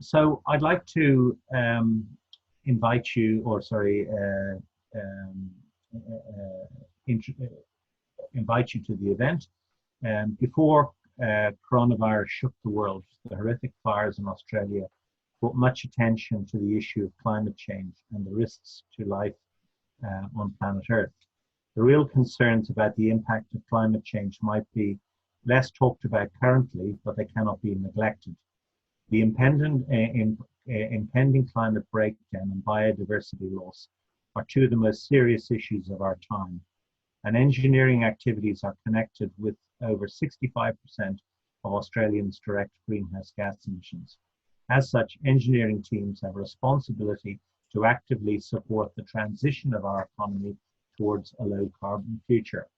So I'd like to invite you, or sorry, um, invite you to the event. Before coronavirus shook the world, the horrific fires in Australia brought much attention to the issue of climate change and the risks to life on planet Earth. The real concerns about the impact of climate change might be less talked about currently, but they cannot be neglected. The impending climate breakdown and biodiversity loss are two of the most serious issues of our time, and engineering activities are connected with over 65% of Australians' direct greenhouse gas emissions. As such, engineering teams have a responsibility to actively support the transition of our economy towards a low carbon future.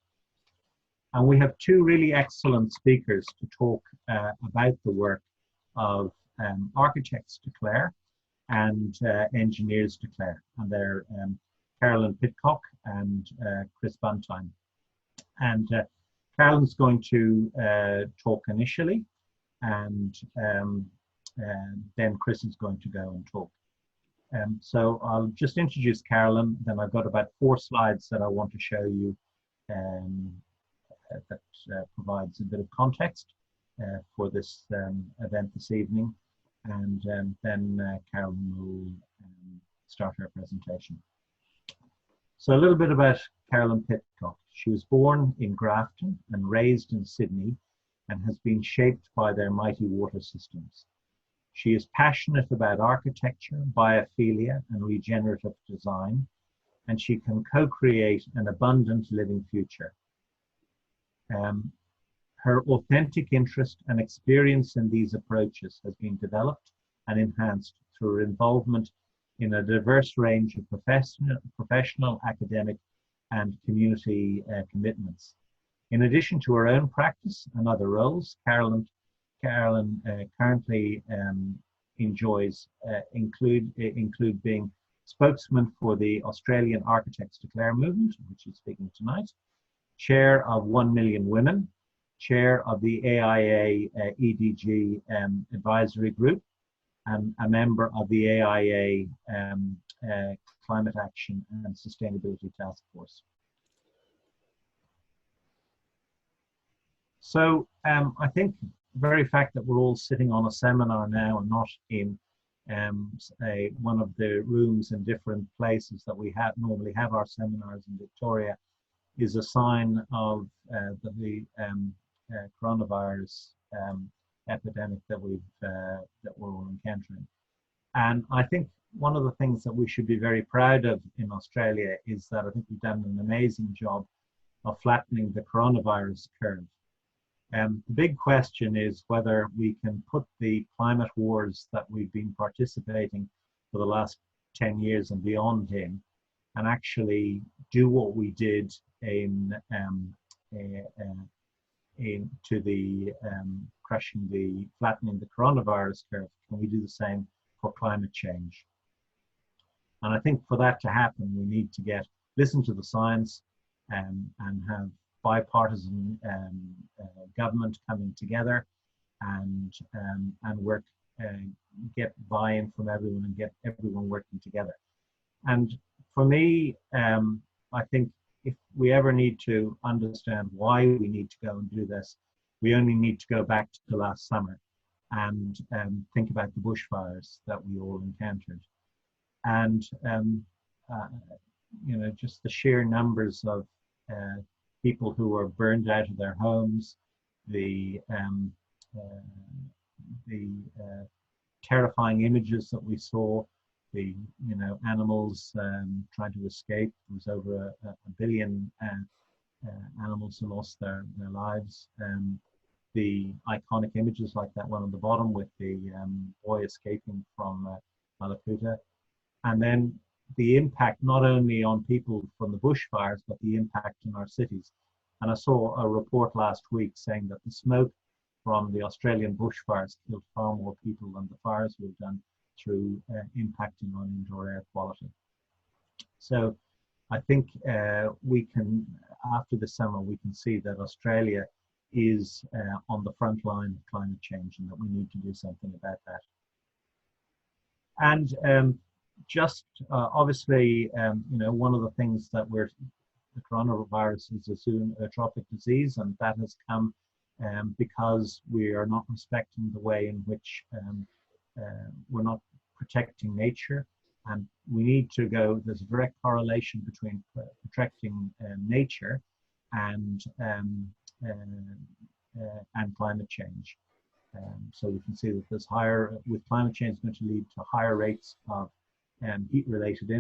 And we have two really excellent speakers to talk about the work of architects declare and engineers declare, and they're Carolyn Pitcock and Chris Buntine. And Carolyn's going to talk initially, and then Chris is going to go and talk. So I'll just introduce Carolyn, then I've got about 4 slides that I want to show you that provides a bit of context for this event this evening, and then Carolyn will start her presentation. So a little bit about Carolyn Pitcock. She was born in Grafton and raised in Sydney and has been shaped by their mighty water systems. She is passionate about architecture, biophilia, and regenerative design, and she can co-create an abundant living future. Her authentic interest and experience in these approaches has been developed and enhanced through her involvement in a diverse range of professional, academic, and community commitments. In addition to her own practice and other roles, Carolyn currently enjoys include being spokesman for the Australian Architects Declare movement, which is speaking tonight, chair of 1 Million Women, chair of the AIA EDG advisory group, and a member of the AIA Climate Action and Sustainability Task Force. So I think the very fact that we're all sitting on a seminar now and not in one of the rooms in different places that we normally have our seminars in Victoria is a sign of the coronavirus epidemic that we're all encountering. And I think one of the things that we should be very proud of in Australia is that I think we've done an amazing job of flattening the coronavirus curve. The big question is whether we can put the climate wars that we've been participating for the last 10 years and beyond in, and actually do what we did flattening the coronavirus curve. Can we do the same for climate change? And I think for that to happen, we need to listen to the science and have bipartisan government coming together and work, get buy-in from everyone and get everyone working together. And for me, I think if we ever need to understand why we need to go and do this, we only need to go back to last summer and think about the bushfires that we all encountered. And, you know, just the sheer numbers of people who were burned out of their homes, the terrifying images that we saw, the animals trying to escape. There was over a billion animals who lost their lives. The iconic images like that one on the bottom with the boy escaping from Malakuta. And then the impact not only on people from the bushfires, but the impact in our cities. And I saw a report last week saying that the smoke from the Australian bushfires killed far more people than the fires we've done through impacting on indoor air quality. So I think we can, after the summer, we can see that Australia is on the front line of climate change and that we need to do something about that. And just obviously, you know, one of the things that the coronavirus is a zoonotropic disease, and that has come because we are not respecting the way in which we're not protecting nature. And we need to go, there's a direct correlation between protecting nature and climate change. So we can see that there's with climate change, it's going to lead to higher rates of heat-related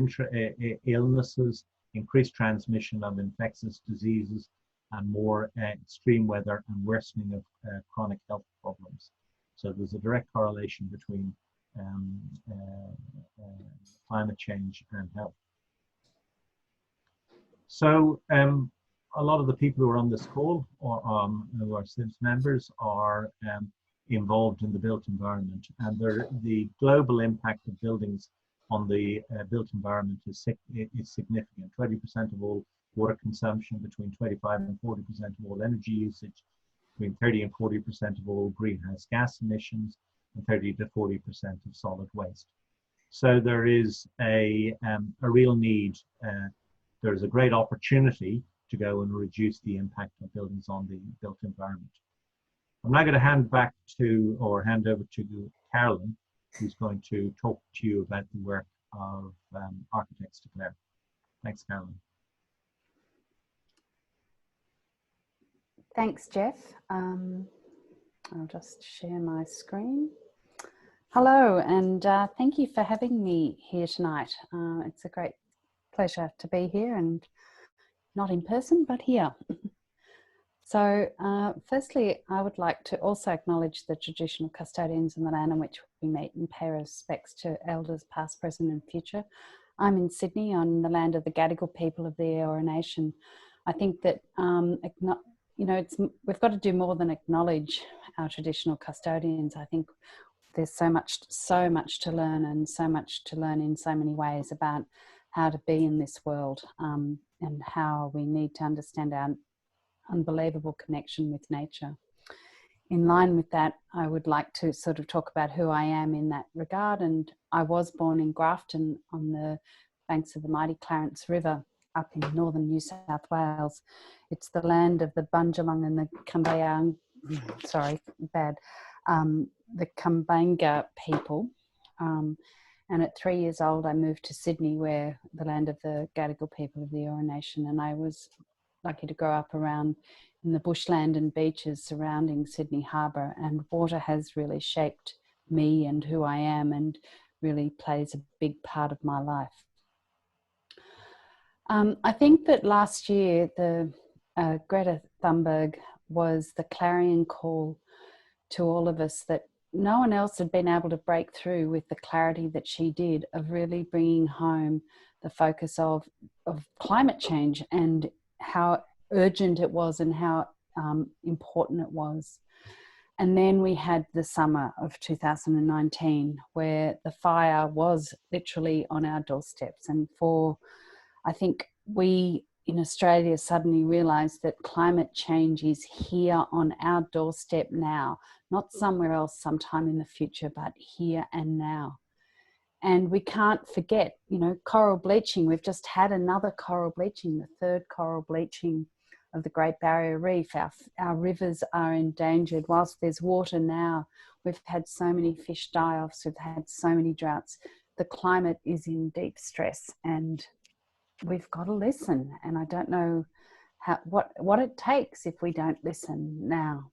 illnesses, increased transmission of infectious diseases, and more extreme weather and worsening of chronic health problems. So there's a direct correlation between climate change and health. So a lot of the people who are on this call, or who are CIBSE members, are involved in the built environment, and the global impact of buildings on the built environment is significant. 20% of all water consumption, between 25 and 40% of all energy usage, between 30 and 40% of all greenhouse gas emissions, and 30 to 40% of solid waste. So there is a real need. There's a great opportunity to go and reduce the impact of buildings on the built environment. I'm now going to hand over to Carolyn, who's going to talk to you about the work of Architects Declare. Thanks, Carolyn. Thanks, Jeff. I'll just share my screen. Hello, and thank you for having me here tonight. It's a great pleasure to be here, and not in person, but here. So firstly, I would like to also acknowledge the traditional custodians in the land on which we meet and pay respects to elders past, present and future. I'm in Sydney on the land of the Gadigal people of the Eora Nation. I think that, you know, we've got to do more than acknowledge our traditional custodians. I think there's so much to learn, and so much to learn in so many ways about how to be in this world, and how we need to understand our unbelievable connection with nature. In line with that, I would like to sort of talk about who I am in that regard. And I was born in Grafton on the banks of the mighty Clarence River up in northern New South Wales. It's the land of the Bundjalung and the Kumbayang, the Kumbanga people. And at 3 years old, I moved to Sydney, where the land of the Gadigal people of the Eora Nation, and I was lucky to grow up around in the bushland and beaches surrounding Sydney Harbour, and water has really shaped me and who I am, and really plays a big part of my life. I think that last year the Greta Thunberg was the clarion call to all of us that no one else had been able to break through with the clarity that she did, of really bringing home the focus of climate change and how urgent it was and how important it was. And then we had the summer of 2019, where the fire was literally on our doorsteps. And I think we in Australia suddenly realised that climate change is here on our doorstep now, not somewhere else sometime in the future, but here and now. And we can't forget, you know, coral bleaching. We've just had another coral bleaching, the third coral bleaching of the Great Barrier Reef. Our rivers are endangered. Whilst there's water now, we've had so many fish die-offs, we've had so many droughts. The climate is in deep stress, and we've got to listen. And I don't know what it takes if we don't listen now.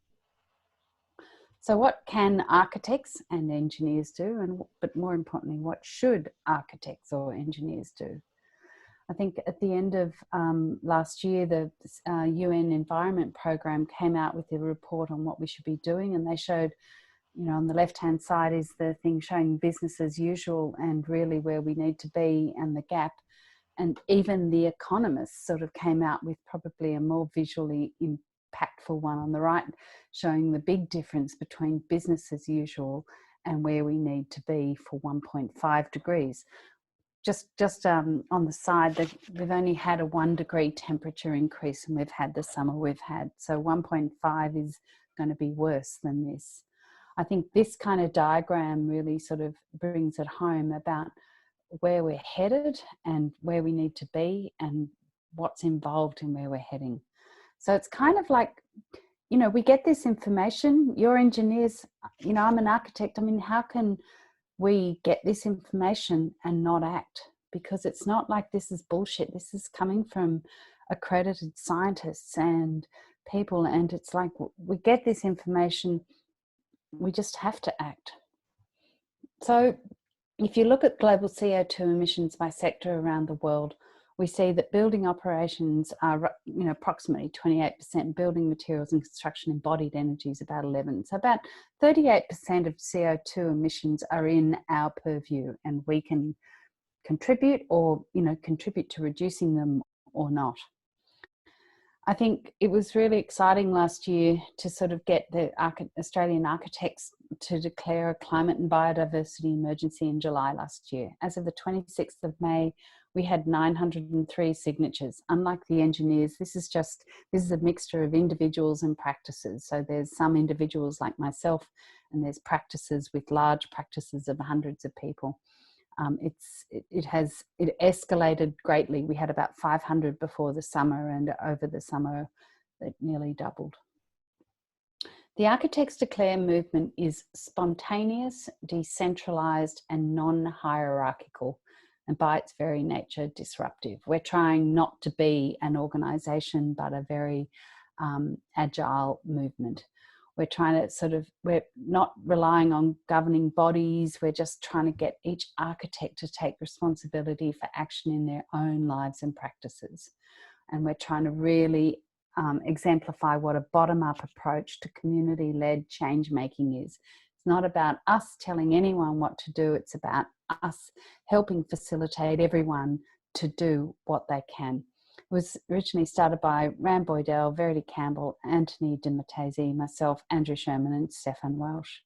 So what can architects and engineers do? But more importantly, what should architects or engineers do? I think at the end of last year, the UN Environment Programme came out with a report on what we should be doing. And they showed, you know, on the left-hand side is the thing showing business as usual and really where we need to be and the gap. And even The Economist sort of came out with probably a more visually impactful one on the right, showing the big difference between business as usual and where we need to be for 1.5 degrees. Just on the side, that we've only had a 1 degree temperature increase, and we've had the summer we've had. So 1.5 is going to be worse than this. I think this kind of diagram really sort of brings it home about where we're headed and where we need to be and what's involved in where we're heading. So it's kind of like, you know, we get this information, you're engineers, you know, I'm an architect. I mean, how can we get this information and not act? Because it's not like this is bullshit. This is coming from accredited scientists and people. And it's like, we get this information, we just have to act. So if you look at global CO2 emissions by sector around the world, we see that building operations are, you know, approximately 28%, building materials and construction embodied energy is about 11%. So about 38% of CO2 emissions are in our purview, and we can contribute or, you know, contribute to reducing them or not. I think it was really exciting last year to sort of get the Australian architects to declare a climate and biodiversity emergency in July last year. As of the 26th of May, we had 903 signatures. Unlike the engineers, this is a mixture of individuals and practices. So there's some individuals like myself, and there's practices with large practices of hundreds of people. It escalated greatly. We had about 500 before the summer, and over the summer it nearly doubled. The Architects Declare movement is spontaneous, decentralized, and non-hierarchical, and by its very nature disruptive. We're trying not to be an organization, but a very agile movement. We're trying to we're not relying on governing bodies. We're just trying to get each architect to take responsibility for action in their own lives and practices. And we're trying to really exemplify what a bottom-up approach to community-led change-making is. It's not about us telling anyone what to do. It's about us helping facilitate everyone to do what they can. It was originally started by Ram Boydell, Verity Campbell, Anthony de Matesi, myself, Andrew Sherman, and Stefan Welsh.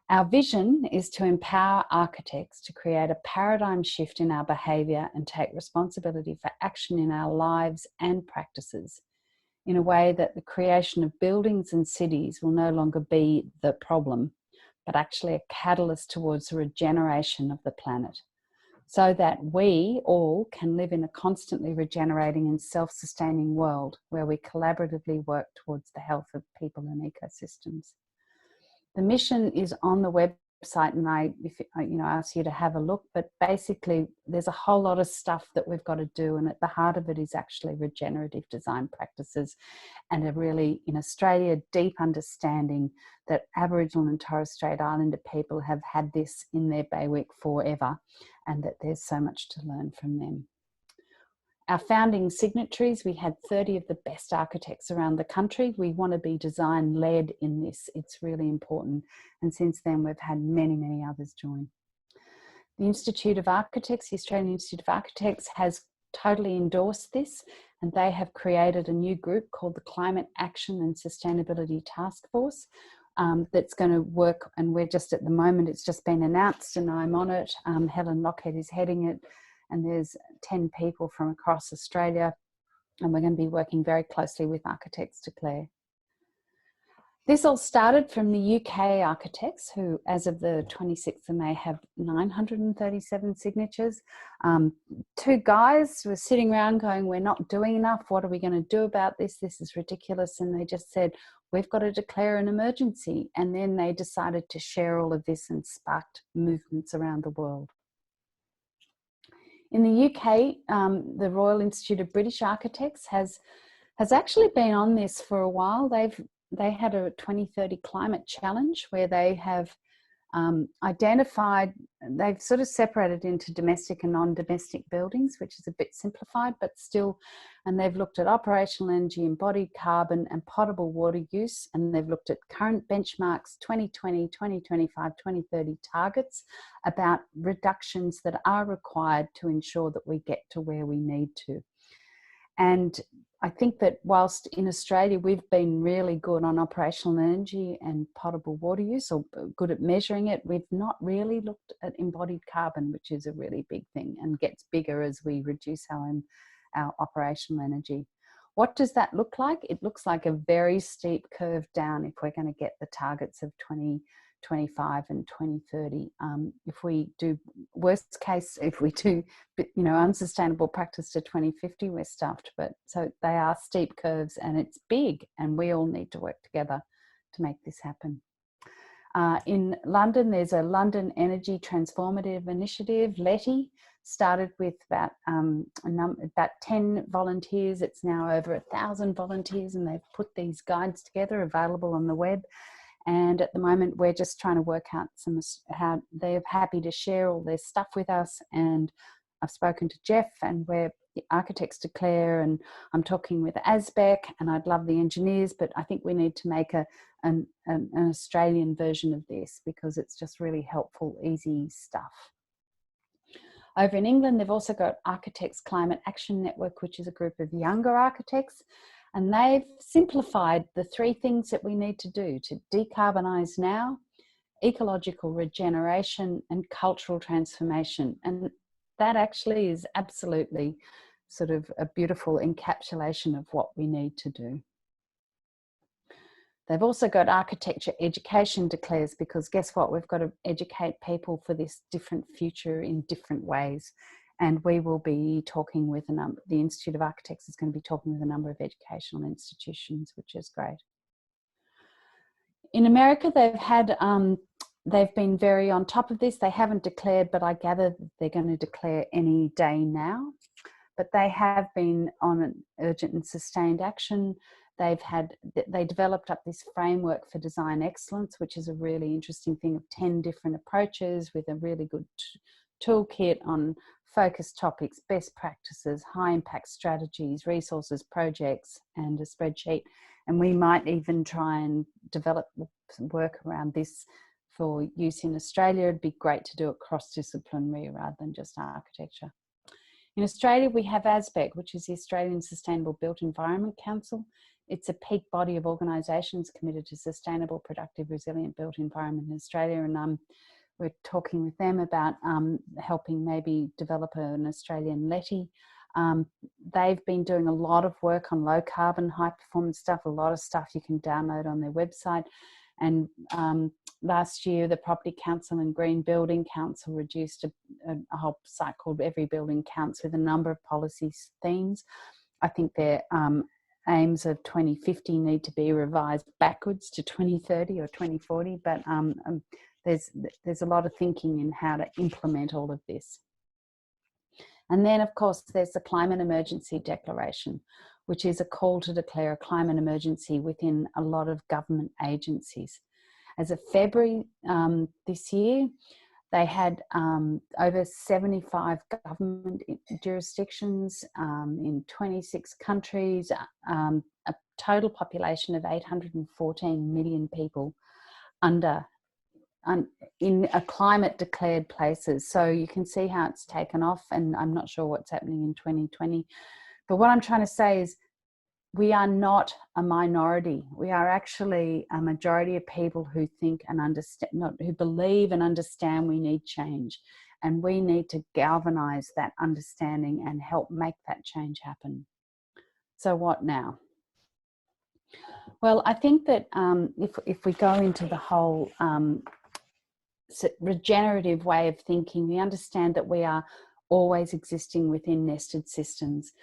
Our vision is to empower architects to create a paradigm shift in our behaviour and take responsibility for action in our lives and practices in a way that the creation of buildings and cities will no longer be the problem, but actually a catalyst towards the regeneration of the planet, so that we all can live in a constantly regenerating and self-sustaining world where we collaboratively work towards the health of people and ecosystems. The mission is on the website, and I ask you to have a look, but basically there's a whole lot of stuff that we've got to do, and at the heart of it is actually regenerative design practices and a really, in Australia, deep understanding that Aboriginal and Torres Strait Islander people have had this in their bailiwick forever, and that there's so much to learn from them. Our founding signatories, we had 30 of the best architects around the country. We want to be design-led in this. It's really important. And since then, we've had many, many others join. The Institute of Architects, the Australian Institute of Architects, has totally endorsed this, and they have created a new group called the Climate Action and Sustainability Task Force that's going to work, and we're just at the moment, it's just been announced and I'm on it. Helen Lockhead is heading it, and there's 10 people from across Australia, and we're going to be working very closely with Architects Declare. This all started from the UK architects, who as of the 26th of May have 937 signatures. Two guys were sitting around going, we're not doing enough, what are we going to do about this? This is ridiculous. And they just said, we've got to declare an emergency. And then they decided to share all of this and sparked movements around the world. In the UK, the Royal Institute of British Architects has actually been on this for a while. They had a 2030 climate challenge where they have identified, they've sort of separated into domestic and non-domestic buildings, which is a bit simplified, but still, and they've looked at operational energy, embodied carbon and potable water use, and they've looked at current benchmarks, 2020, 2025, 2030 targets about reductions that are required to ensure that we get to where we need to. And I think that whilst in Australia we've been really good on operational energy and potable water use, or good at measuring it, we've not really looked at embodied carbon, which is a really big thing and gets bigger as we reduce our operational energy. What does that look like? It looks like a very steep curve down if we're going to get the targets of 2025 and 2030. If we do worst case, if we do, unsustainable practice to 2050, we're stuffed. But so they are steep curves, and it's big, and we all need to work together to make this happen. In London, there's a London Energy Transformative Initiative, LETI, started with about 10 volunteers. It's now over 1,000 volunteers, and they've put these guides together, available on the web. And at the moment, we're just trying to work out how they're happy to share all their stuff with us. And I've spoken to Jeff, and we're the architects declare, and I'm talking with ASBEC, and I'd love the engineers, but I think we need to make an Australian version of this, because it's just really helpful, easy stuff. Over in England, they've also got Architects Climate Action Network, which is a group of younger architects, and they've simplified the 3 things that we need to do to decarbonise now: ecological regeneration and cultural transformation. And that actually is absolutely sort of a beautiful encapsulation of what we need to do. They've also got Architecture Education Declares, because guess what? We've got to educate people for this different future in different ways. And we will be talking with the Institute of Architects is going to be talking with a number of educational institutions, which is great. In America, they've been very on top of this. They haven't declared, but I gather they're going to declare any day now. But they have been on an urgent and sustained action. They developed up this framework for design excellence, which is a really interesting thing, of 10 different approaches with a really good toolkit on focus topics, best practices, high impact strategies, resources, projects, and a spreadsheet. And we might even try and develop some work around this for use in Australia. It'd be great to do it cross-disciplinary rather than just architecture. In Australia, we have ASBEC, which is the Australian Sustainable Built Environment Council. It's a peak body of organisations committed to sustainable, productive, resilient built environment in Australia. And we're talking with them about helping maybe develop an Australian LETI. They've been doing a lot of work on low carbon, high performance stuff, a lot of stuff you can download on their website. And last year, the Property Council and Green Building Council reduced a whole site called Every Building Counts, with a number of policy themes. I think their aims of 2050 need to be revised backwards to 2030 or 2040, but there's a lot of thinking in how to implement all of this. And then, of course, there's the Climate Emergency Declaration, which is a call to declare a climate emergency within a lot of government agencies. As of February this year, they had over 75 government jurisdictions in 26 countries, a total population of 814 million people in a climate declared places. So you can see how it's taken off, and I'm not sure what's happening in 2020. But what I'm trying to say is, we are not a minority. We are actually a majority of people who think and understand, who believe and understand we need change. And we need to galvanize that understanding and help make that change happen. So what now? Well, I think that if we go into the whole regenerative way of thinking, we understand that we are always existing within nested systems.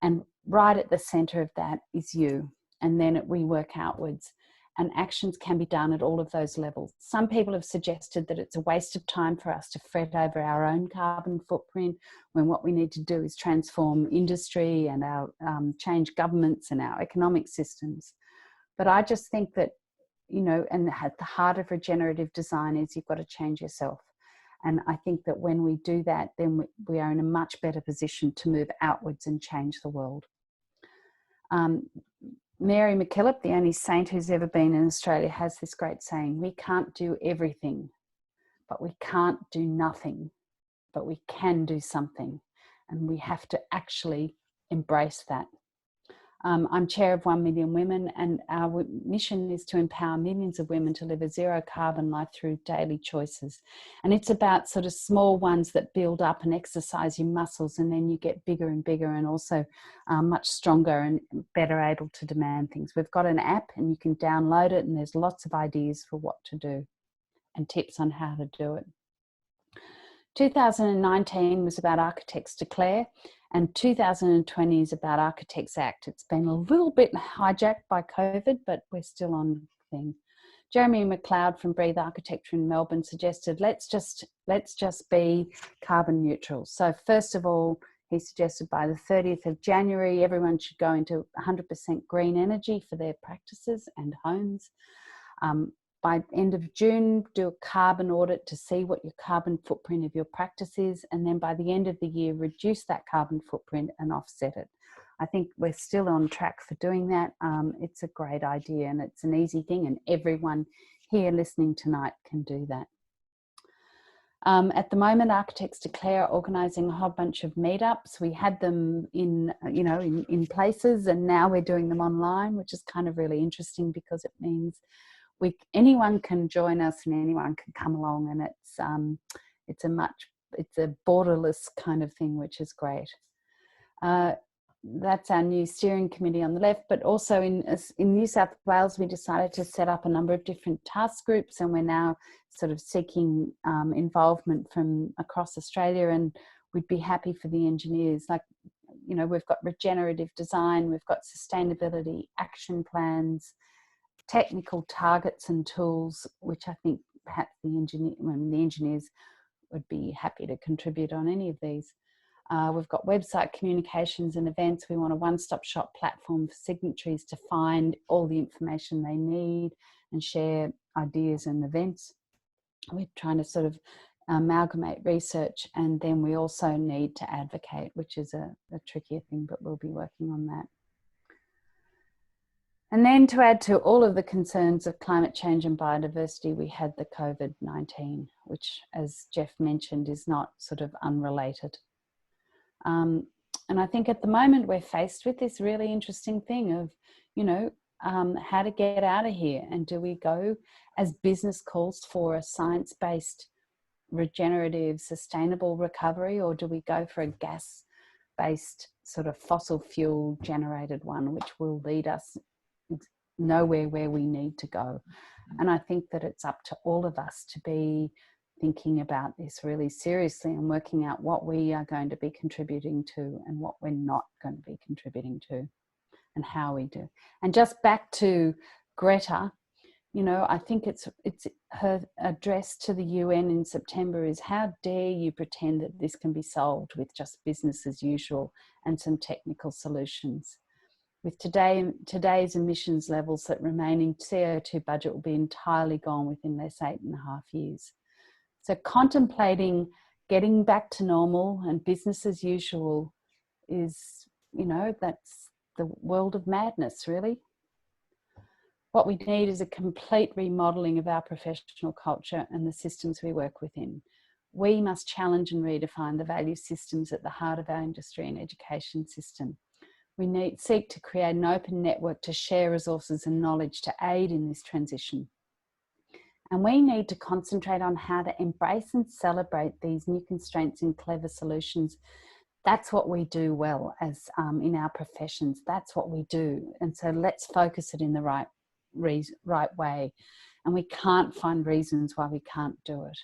And right at the center of that is you. And then we work outwards. And actions can be done at all of those levels. Some people have suggested that it's a waste of time for us to fret over our own carbon footprint, when what we need to do is transform industry and our change governments and our economic systems. But I just think that, and at the heart of regenerative design is you've got to change yourself. And I think that when we do that, then we are in a much better position to move outwards and change the world. Mary MacKillop, the only saint who's ever been in Australia, has this great saying: we can't do everything, but we can't do nothing, but we can do something. And we have to actually embrace that. I'm chair of 1 Million Women, and our mission is to empower millions of women to live a zero carbon life through daily choices. And it's about sort of small ones that build up and exercise your muscles, and then you get bigger and bigger, and also much stronger and better able to demand things. We've got an app and you can download it, and there's lots of ideas for what to do and tips on how to do it. 2019 was about Architects Declare, and 2020 is about Architects Act. It's been a little bit hijacked by COVID, but we're still on thing. Jeremy McLeod from Breathe Architecture in Melbourne suggested, let's just be carbon neutral. So first of all, he suggested by the 30th of January, everyone should go into 100% green energy for their practices and homes. By end of June, do a carbon audit to see what your carbon footprint of your practice is, and then by the end of the year, reduce that carbon footprint and offset it. I think we're still on track for doing that. It's a great idea, and it's an easy thing, and everyone here listening tonight can do that. At the moment, Architects Declare are organising a whole bunch of meetups. We had them in places, and now we're doing them online, which is kind of really interesting because it means anyone can join us and anyone can come along, and it's a borderless kind of thing, which is great. That's our new steering committee on the left, but also in New South Wales, we decided to set up a number of different task groups, and we're now sort of seeking involvement from across Australia, and we'd be happy for the engineers. Like, we've got regenerative design, we've got sustainability action plans, technical targets and tools, which I think perhaps the engineers would be happy to contribute on any of these. We've got website communications and events. We want a one-stop shop platform for signatories to find all the information they need and share ideas and events. We're trying to sort of amalgamate research, and then we also need to advocate, which is a trickier thing, but we'll be working on that. And then to add to all of the concerns of climate change and biodiversity, we had the COVID-19, which, as Jeff mentioned, is not sort of unrelated. And I think at the moment we're faced with this really interesting thing of, how to get out of here. And do we go, as business calls for, a science-based, regenerative, sustainable recovery, or do we go for a gas-based sort of fossil fuel generated one, which will lead us nowhere where we need to go? And I think that it's up to all of us to be thinking about this really seriously and working out what we are going to be contributing to and what we're not going to be contributing to, and how we do. And just back to Greta, I think it's her address to the UN in September is, how dare you pretend that this can be solved with just business as usual and some technical solutions. With today's emissions levels, that remaining CO2 budget will be entirely gone within less 8.5 years. So contemplating getting back to normal and business as usual is, that's the world of madness, really. What we need is a complete remodeling of our professional culture and the systems we work within. We must challenge and redefine the value systems at the heart of our industry and education system. We seek to create an open network to share resources and knowledge to aid in this transition. And we need to concentrate on how to embrace and celebrate these new constraints and clever solutions. That's what we do well as in our professions. That's what we do. And so let's focus it in the right way. And we can't find reasons why we can't do it.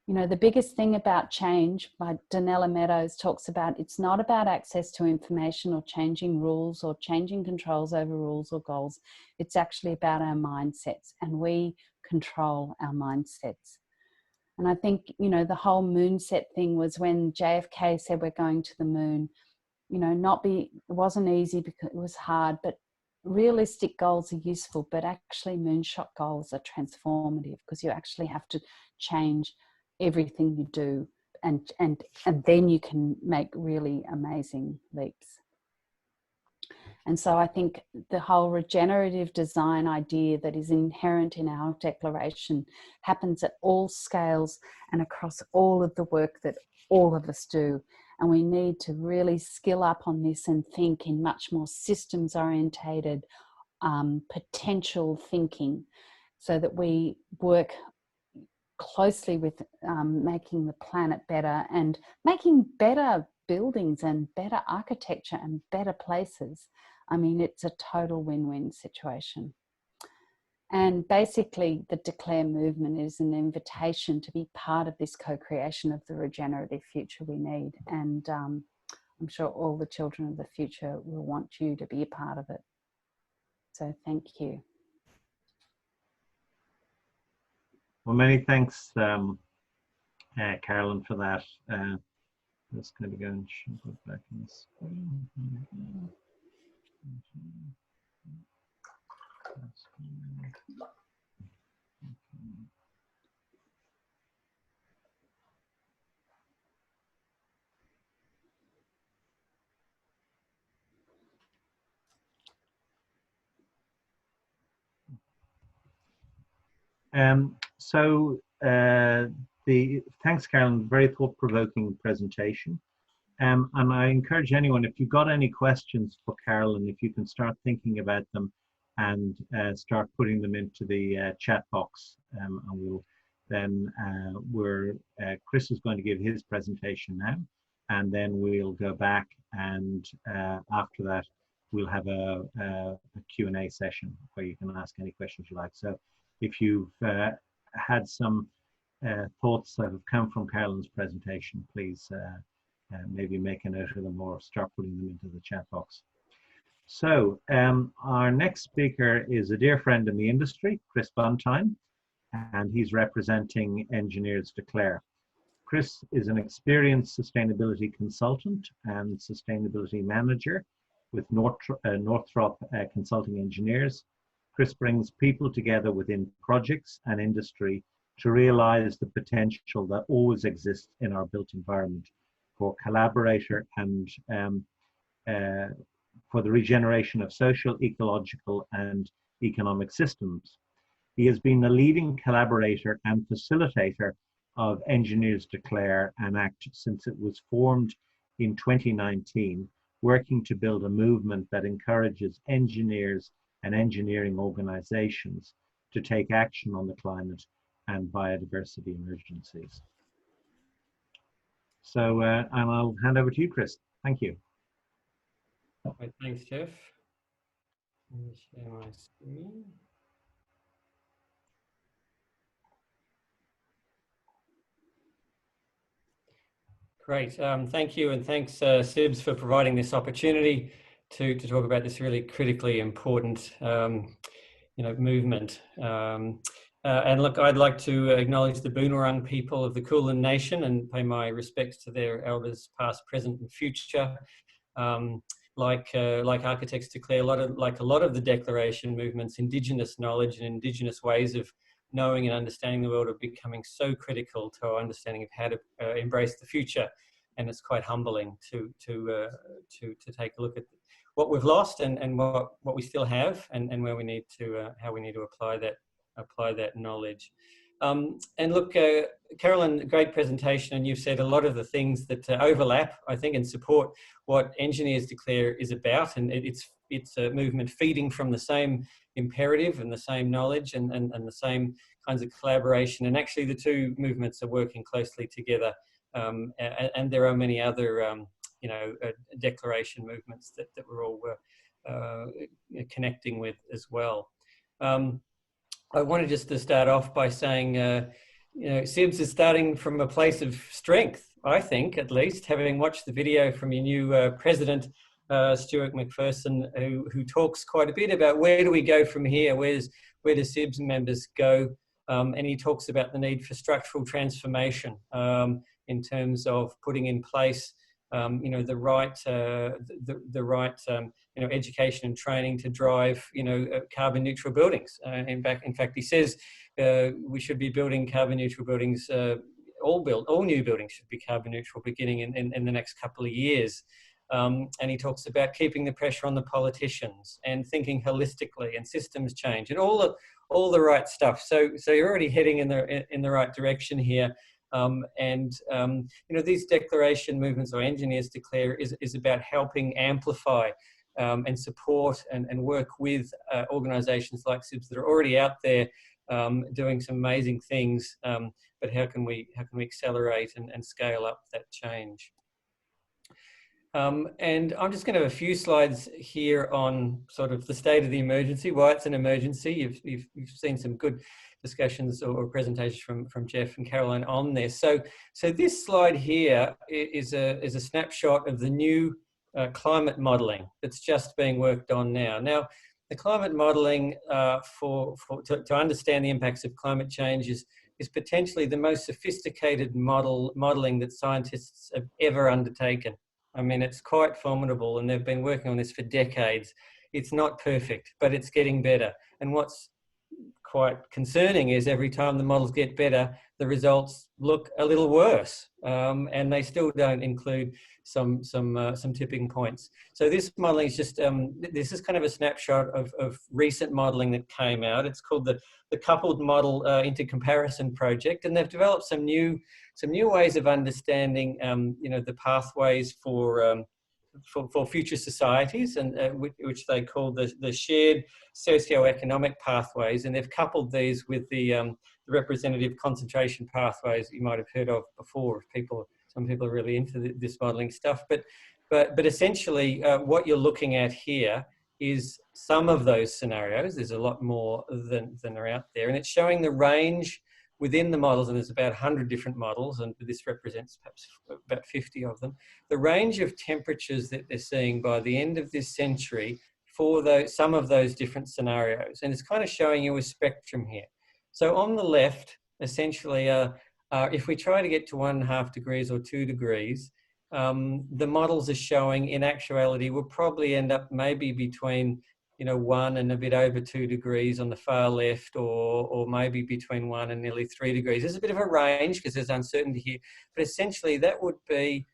The biggest thing about change, by Donella Meadows talks about, it's not about access to information or changing rules or changing controls over rules or goals. It's actually about our mindsets, and we control our mindsets. And I think, the whole moon set thing was when JFK said we're going to the moon. It wasn't easy because it was hard, but realistic goals are useful, but actually moonshot goals are transformative because you actually have to change everything you do, and then you can make really amazing leaps. And so I think the whole regenerative design idea that is inherent in our declaration happens at all scales and across all of the work that all of us do. And we need to really skill up on this and think in much more systems orientated, potential thinking, so that we work closely with making the planet better and making better buildings and better architecture and better places. I mean, it's a total win-win situation. And basically, the Declare movement is an invitation to be part of this co-creation of the regenerative future we need. And I'm sure all the children of the future will want you to be a part of it. So thank you. Well, many thanks, Carolyn, for that. Just going to go and put back in the screen. Thanks, Carolyn, very thought-provoking presentation. And I encourage anyone, if you've got any questions for Carolyn, if you can start thinking about them and start putting them into the chat box, and we'll then Chris is going to give his presentation now, and then we'll go back, and after that we'll have a Q&A session where you can ask any questions you like. So if you've had some thoughts that have come from Carolyn's presentation, please maybe make a note of them or start putting them into the chat box. So our next speaker is a dear friend in the industry, Chris Buntine, and he's representing Engineers Declare. Chris is an experienced sustainability consultant and sustainability manager with Northrop Consulting Engineers. Chris brings people together within projects and industry to realize the potential that always exists in our built environment for collaborator and for the regeneration of social, ecological, and economic systems. He has been the leading collaborator and facilitator of Engineers Declare and Act since it was formed in 2019, working to build a movement that encourages engineers and engineering organizations to take action on the climate and biodiversity emergencies. So, and I'll hand over to you, Chris. Thank you. Right, thanks, Jeff. Let me share my screen. Great, thank you, and thanks CIBSE for providing this opportunity to talk about this really critically important movement. And look, I'd like to acknowledge the Boonwurrung people of the Kulin Nation and pay my respects to their elders past, present and future. Like Architects Declare, like a lot of the declaration movements, Indigenous knowledge and Indigenous ways of knowing and understanding the world are becoming so critical to our understanding of how to embrace the future. And it's quite humbling to take a look at what we've lost and what we still have, and where we need to how we need to apply that knowledge. And look, Carolyn, great presentation, and you've said a lot of the things that overlap, I think, and support what Engineers Declare is about, and it's a movement feeding from the same imperative and the same knowledge and the same kinds of collaboration, and actually the two movements are working closely together, and there are many other declaration movements that we're all connecting with as well. I wanted just to start off by saying, CIBSE is starting from a place of strength, I think, at least, having watched the video from your new president, Stuart McPherson, who talks quite a bit about where do we go from here, where do CIBSE members go, and he talks about the need for structural transformation in terms of putting in place the right education and training to drive carbon neutral buildings. In fact, he says we should be building carbon neutral buildings. All new buildings should be carbon neutral beginning in the next couple of years. And he talks about keeping the pressure on the politicians and thinking holistically and systems change and all the right stuff. So you're already heading in the right direction here. These declaration movements, or engineers declare, is about helping amplify and support and work with organisations like CIBSE that are already out there doing some amazing things. But how can we accelerate and scale up that change? And I'm just going to have a few slides here on sort of the state of the emergency, why it's an emergency. You've seen some good discussions or presentations from Jeff and Caroline on this. So this slide here is a snapshot of the new climate modelling that's just being worked on now. Now, the climate modelling to understand the impacts of climate change is potentially the most sophisticated modelling that scientists have ever undertaken. I mean, it's quite formidable, and they've been working on this for decades. It's not perfect, but it's getting better. And what's quite concerning is every time the models get better, the results look a little worse, and they still don't include some tipping points. So this modelling is just this is kind of a snapshot of recent modelling that came out. It's called the Coupled Model into Comparison Project, and they've developed some new ways of understanding the pathways for future societies, and which they call the shared socio-economic pathways, and they've coupled these with the representative concentration pathways you might have heard of before. Some people are really into this modelling stuff, but essentially what you're looking at here is some of those scenarios. There's a lot more than are out there, and it's showing the range within the models, and there's about 100 different models, and this represents perhaps about 50 of them, the range of temperatures that they're seeing by the end of this century for some of those different scenarios. And it's kind of showing you a spectrum here. So on the left, essentially, if we try to get to 1.5 degrees or 2 degrees, the models are showing in actuality we'll probably end up maybe between 1 and a bit over 2 degrees on the far left, or maybe between 1 and nearly 3 degrees. There's a bit of a range because there's uncertainty here, but essentially that would be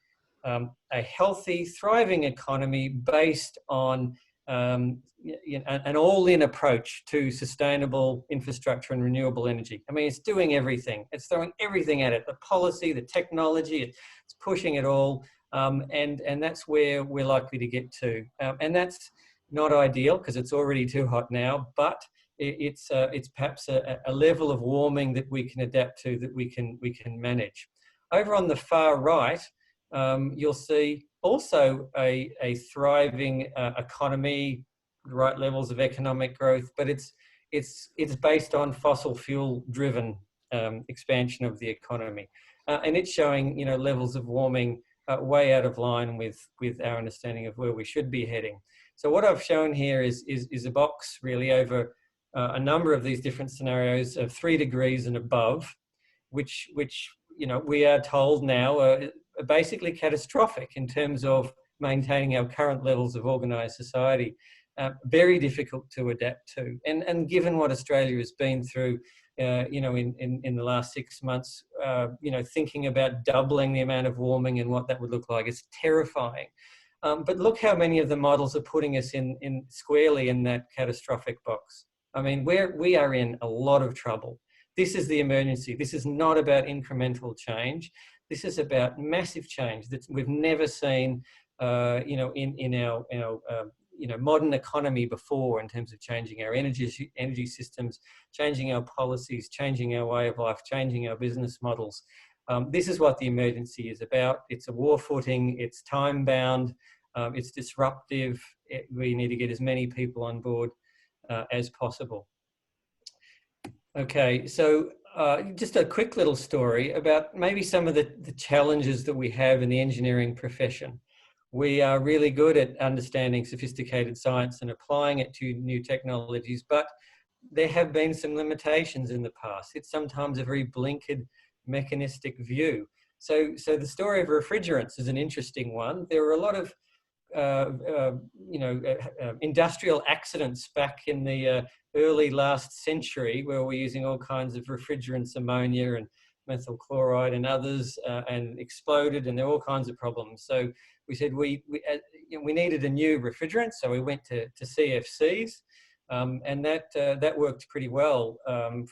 a healthy, thriving economy based on an all-in approach to sustainable infrastructure and renewable energy. I mean, it's doing everything. It's throwing everything at it, the policy, the technology, it's pushing it all, and that's where we're likely to get to. And that's not ideal because it's already too hot now, but it's perhaps a level of warming that we can adapt to, that we can manage. Over on the far right, you'll see also a thriving economy, the right levels of economic growth, but it's based on fossil fuel driven expansion of the economy, and it's showing levels of warming way out of line with our understanding of where we should be heading. So what I've shown here is a box really over a number of these different scenarios of 3 degrees and above, which we are told now are basically catastrophic in terms of maintaining our current levels of organised society. Very difficult to adapt to, and given what Australia has been through, in the last 6 months, thinking about doubling the amount of warming and what that would look like is terrifying. But look how many of the models are putting us in squarely in that catastrophic box. I mean, we are in a lot of trouble. This is the emergency. This is not about incremental change. This is about massive change that we've never seen, in our modern economy before, in terms of changing our energy systems, changing our policies, changing our way of life, changing our business models. This is what the emergency is about. It's a war footing. It's time bound. It's disruptive. We need to get as many people on board as possible. Okay, so just a quick little story about maybe some of the challenges that we have in the engineering profession. We are really good at understanding sophisticated science and applying it to new technologies, but there have been some limitations in the past. It's sometimes a very blinkered, mechanistic view. So the story of refrigerants is an interesting one. There were a lot of industrial accidents back in the early last century where we're using all kinds of refrigerants, ammonia and methyl chloride and others, and exploded, and there were all kinds of problems. So we said we needed a new refrigerant, so we went to CFCs, and that worked pretty well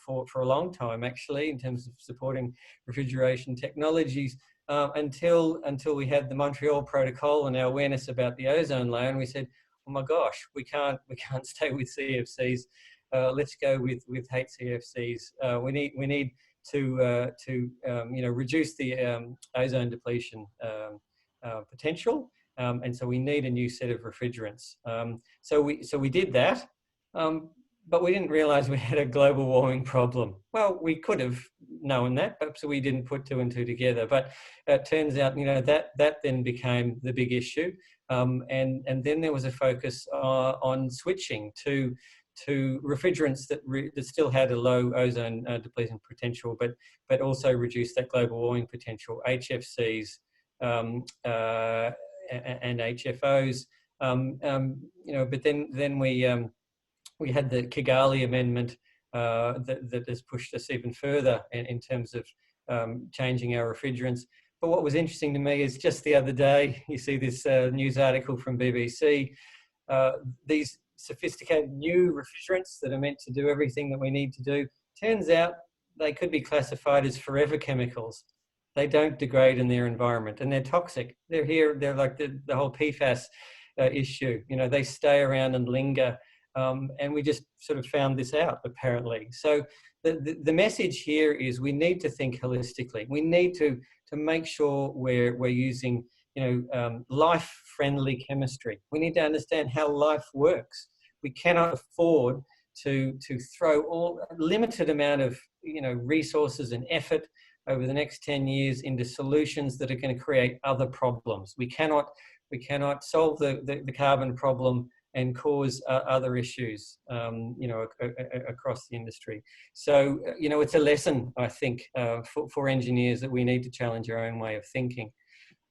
for a long time, actually, in terms of supporting refrigeration technologies, until we had the Montreal Protocol and our awareness about the ozone layer, and we said, oh my gosh, we can't stay with CFCs. Let's go with HCFCs. We need to reduce the ozone depletion potential, and so we need a new set of refrigerants. So we did that, but we didn't realise we had a global warming problem. Well, we could have known that, but so we didn't put two and two together. But it turns out, that then became the big issue, and then there was a focus on switching to refrigerants that still had a low ozone depletion potential, but also reduced that global warming potential, HFCs and HFOs. But then we had the Kigali Amendment that has pushed us even further in terms of changing our refrigerants. But what was interesting to me is just the other day, you see this news article from BBC, these sophisticated new refrigerants that are meant to do everything that we need to do. Turns out they could be classified as forever chemicals. They don't degrade in their environment, and they're toxic. They're here, they're like the whole PFAS issue. They stay around and linger, and we just sort of found this out, apparently. So the message here is we need to think holistically. We need to make sure we're using life-friendly chemistry. We need to understand how life works. We cannot afford to throw a limited amount of resources and effort over the next 10 years into solutions that are going to create other problems. We cannot solve the carbon problem and cause other issues, across the industry. So, it's a lesson, I think, for engineers, that we need to challenge our own way of thinking.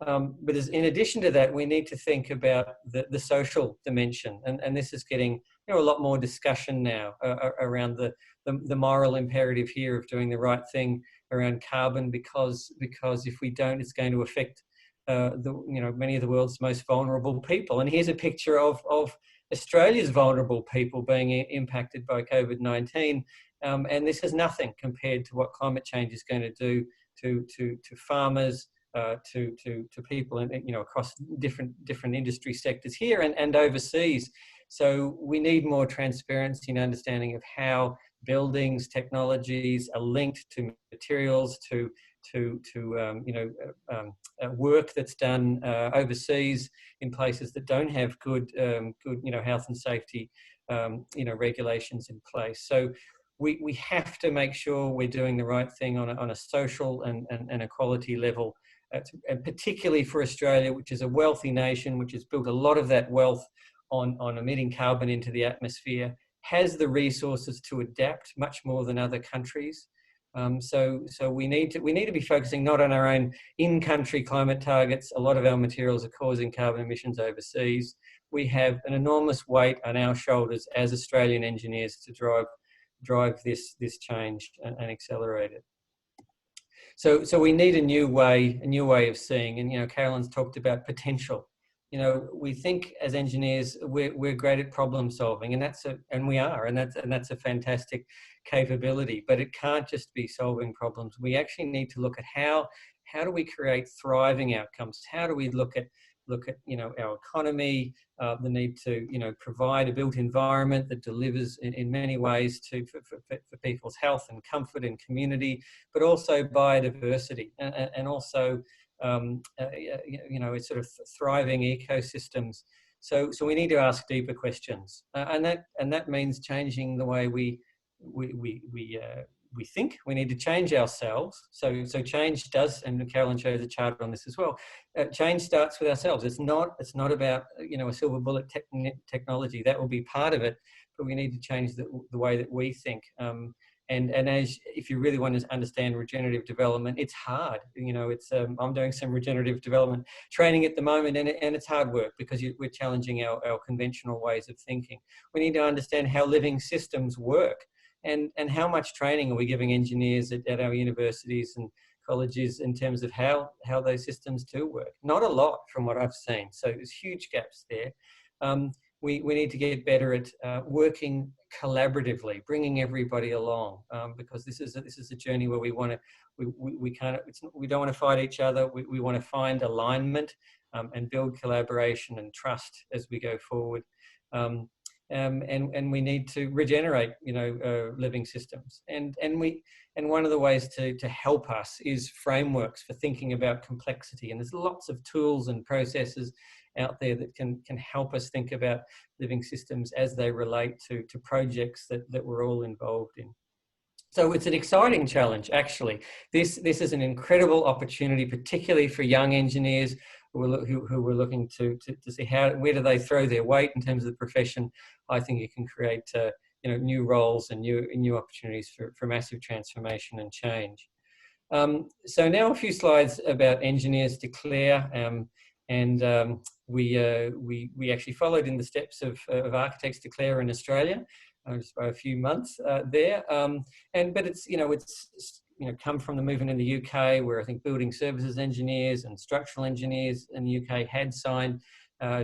But in addition to that, we need to think about the social dimension, and this is getting a lot more discussion now around the moral imperative here of doing the right thing around carbon, because if we don't, it's going to affect many of the world's most vulnerable people. And here's a picture of Australia's vulnerable people being impacted by COVID-19, and this is nothing compared to what climate change is going to do to farmers, to people, across different industry sectors here and overseas. So we need more transparency and understanding of how buildings, technologies are linked to materials, to work that's done overseas in places that don't have good health and safety regulations in place. So we have to make sure we're doing the right thing on a social and equality level, and particularly for Australia, which is a wealthy nation, which has built a lot of that wealth on emitting carbon into the atmosphere, has the resources to adapt much more than other countries. So we need to be focusing not on our own in-country climate targets. A lot of our materials are causing carbon emissions overseas. We have an enormous weight on our shoulders as Australian engineers to drive this change and accelerate it. So we need a new way of seeing. And Carolyn's talked about potential. We think as engineers we're great at problem solving, and we are, and that's a fantastic capability. But it can't just be solving problems. We actually need to look at how do we create thriving outcomes? How do we look at our economy, the need to provide a built environment that delivers in many ways for people's health and comfort and community, but also biodiversity and also it's sort of thriving ecosystems. So we need to ask deeper questions, and that means changing the way we think. We need to change ourselves. So change does, and Carolyn shows a chart on this as well. Change starts with ourselves. It's not about a silver bullet technology. That will be part of it, but we need to change the way that we think. And if you really want to understand regenerative development, it's hard. I'm doing some regenerative development training at the moment, and it's hard work because we're challenging our conventional ways of thinking. We need to understand how living systems work, and how much training are we giving engineers at our universities and colleges in terms of how those systems do work? Not a lot from what I've seen. So there's huge gaps there. We need to get better at working collaboratively, bringing everybody along, because this is a journey where we don't want to fight each other. We want to find alignment and build collaboration and trust as we go forward. And we need to regenerate, living systems. And one of the ways to help us is frameworks for thinking about complexity. And there's lots of tools and processes out there that can help us think about living systems as they relate to projects that we're all involved in. So it's an exciting challenge, actually. This is an incredible opportunity, particularly for young engineers who are looking to see where do they throw their weight in terms of the profession. I think it can create new roles and new opportunities for massive transformation and change. So now a few slides about Engineers Declare, and we actually followed in the steps of Architects Declare in Australia, just by a few months there. But it's come from the movement in the UK, where I think building services engineers and structural engineers in the UK had signed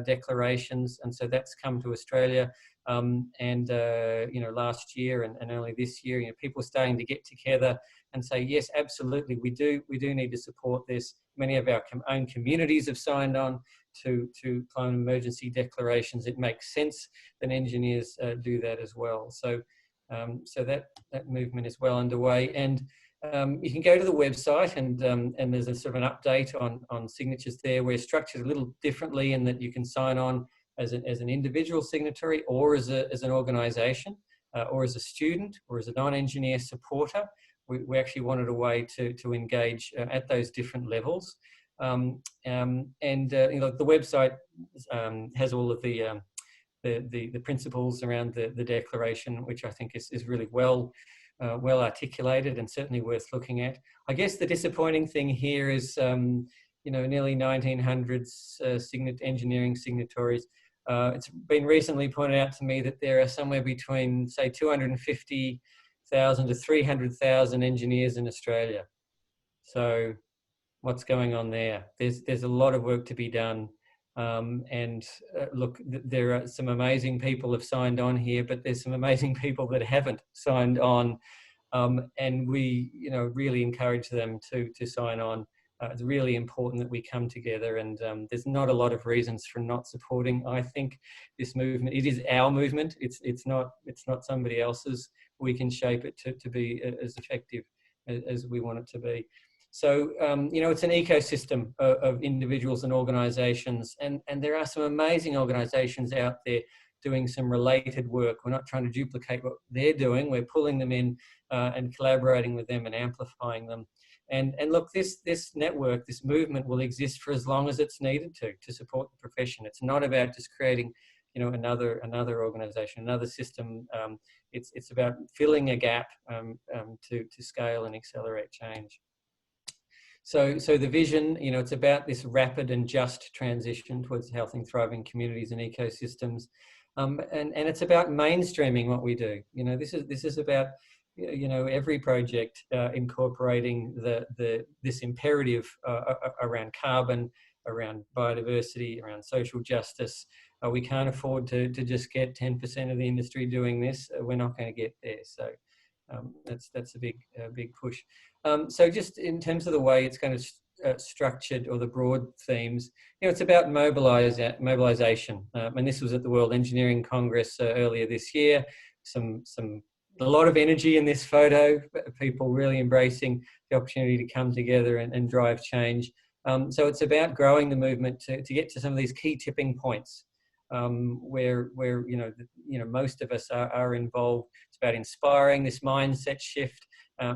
declarations, and so that's come to Australia. Last year and early this year, people are starting to get together and say, yes, absolutely, we do need to support this. Many of our own communities have signed on to climate emergency declarations. It makes sense that engineers do that as well. So that movement is well underway, and you can go to the website, and there's a sort of an update on signatures there. We're structured a little differently in that you can sign on as an individual signatory, or as an organisation, or as a student, or as a non-engineer supporter. We actually wanted a way to engage at those different levels. The website has all of the principles around the declaration, which I think is really well articulated and certainly worth looking at. I guess the disappointing thing here is, nearly 1900s engineering signatories. It's been recently pointed out to me that there are somewhere between, say, 250,000 to 300,000 engineers in Australia. So what's going on there? There's a lot of work to be done. Look, there are some amazing people have signed on here, but there's some amazing people that haven't signed on. And we, really encourage them to sign on. It's really important that we come together, and there's not a lot of reasons for not supporting, I think, this movement. It is our movement. It's not somebody else's. We can shape it to be as effective as we want it to be. So, it's an ecosystem of individuals and organisations, and there are some amazing organisations out there doing some related work. We're not trying to duplicate what they're doing. We're pulling them in and collaborating with them and amplifying them. And look, this network, this movement will exist for as long as it's needed to support the profession. It's not about just creating, another organisation, another system. It's about filling a gap to scale and accelerate change. So the vision, it's about this rapid and just transition towards healthy and thriving communities and ecosystems, and it's about mainstreaming what we do. This is about every project incorporating this imperative around carbon, around biodiversity, around social justice. We can't afford to just get 10% of the industry doing this. We're not going to get there. So that's a big push. So just in terms of the way it's kind of structured, or the broad themes, it's about mobilisation. And this was at the World Engineering Congress earlier this year. A lot of energy in this photo, people really embracing the opportunity to come together and drive change. So it's about growing the movement to get to some of these key tipping points where most of us are involved. It's about inspiring this mindset shift.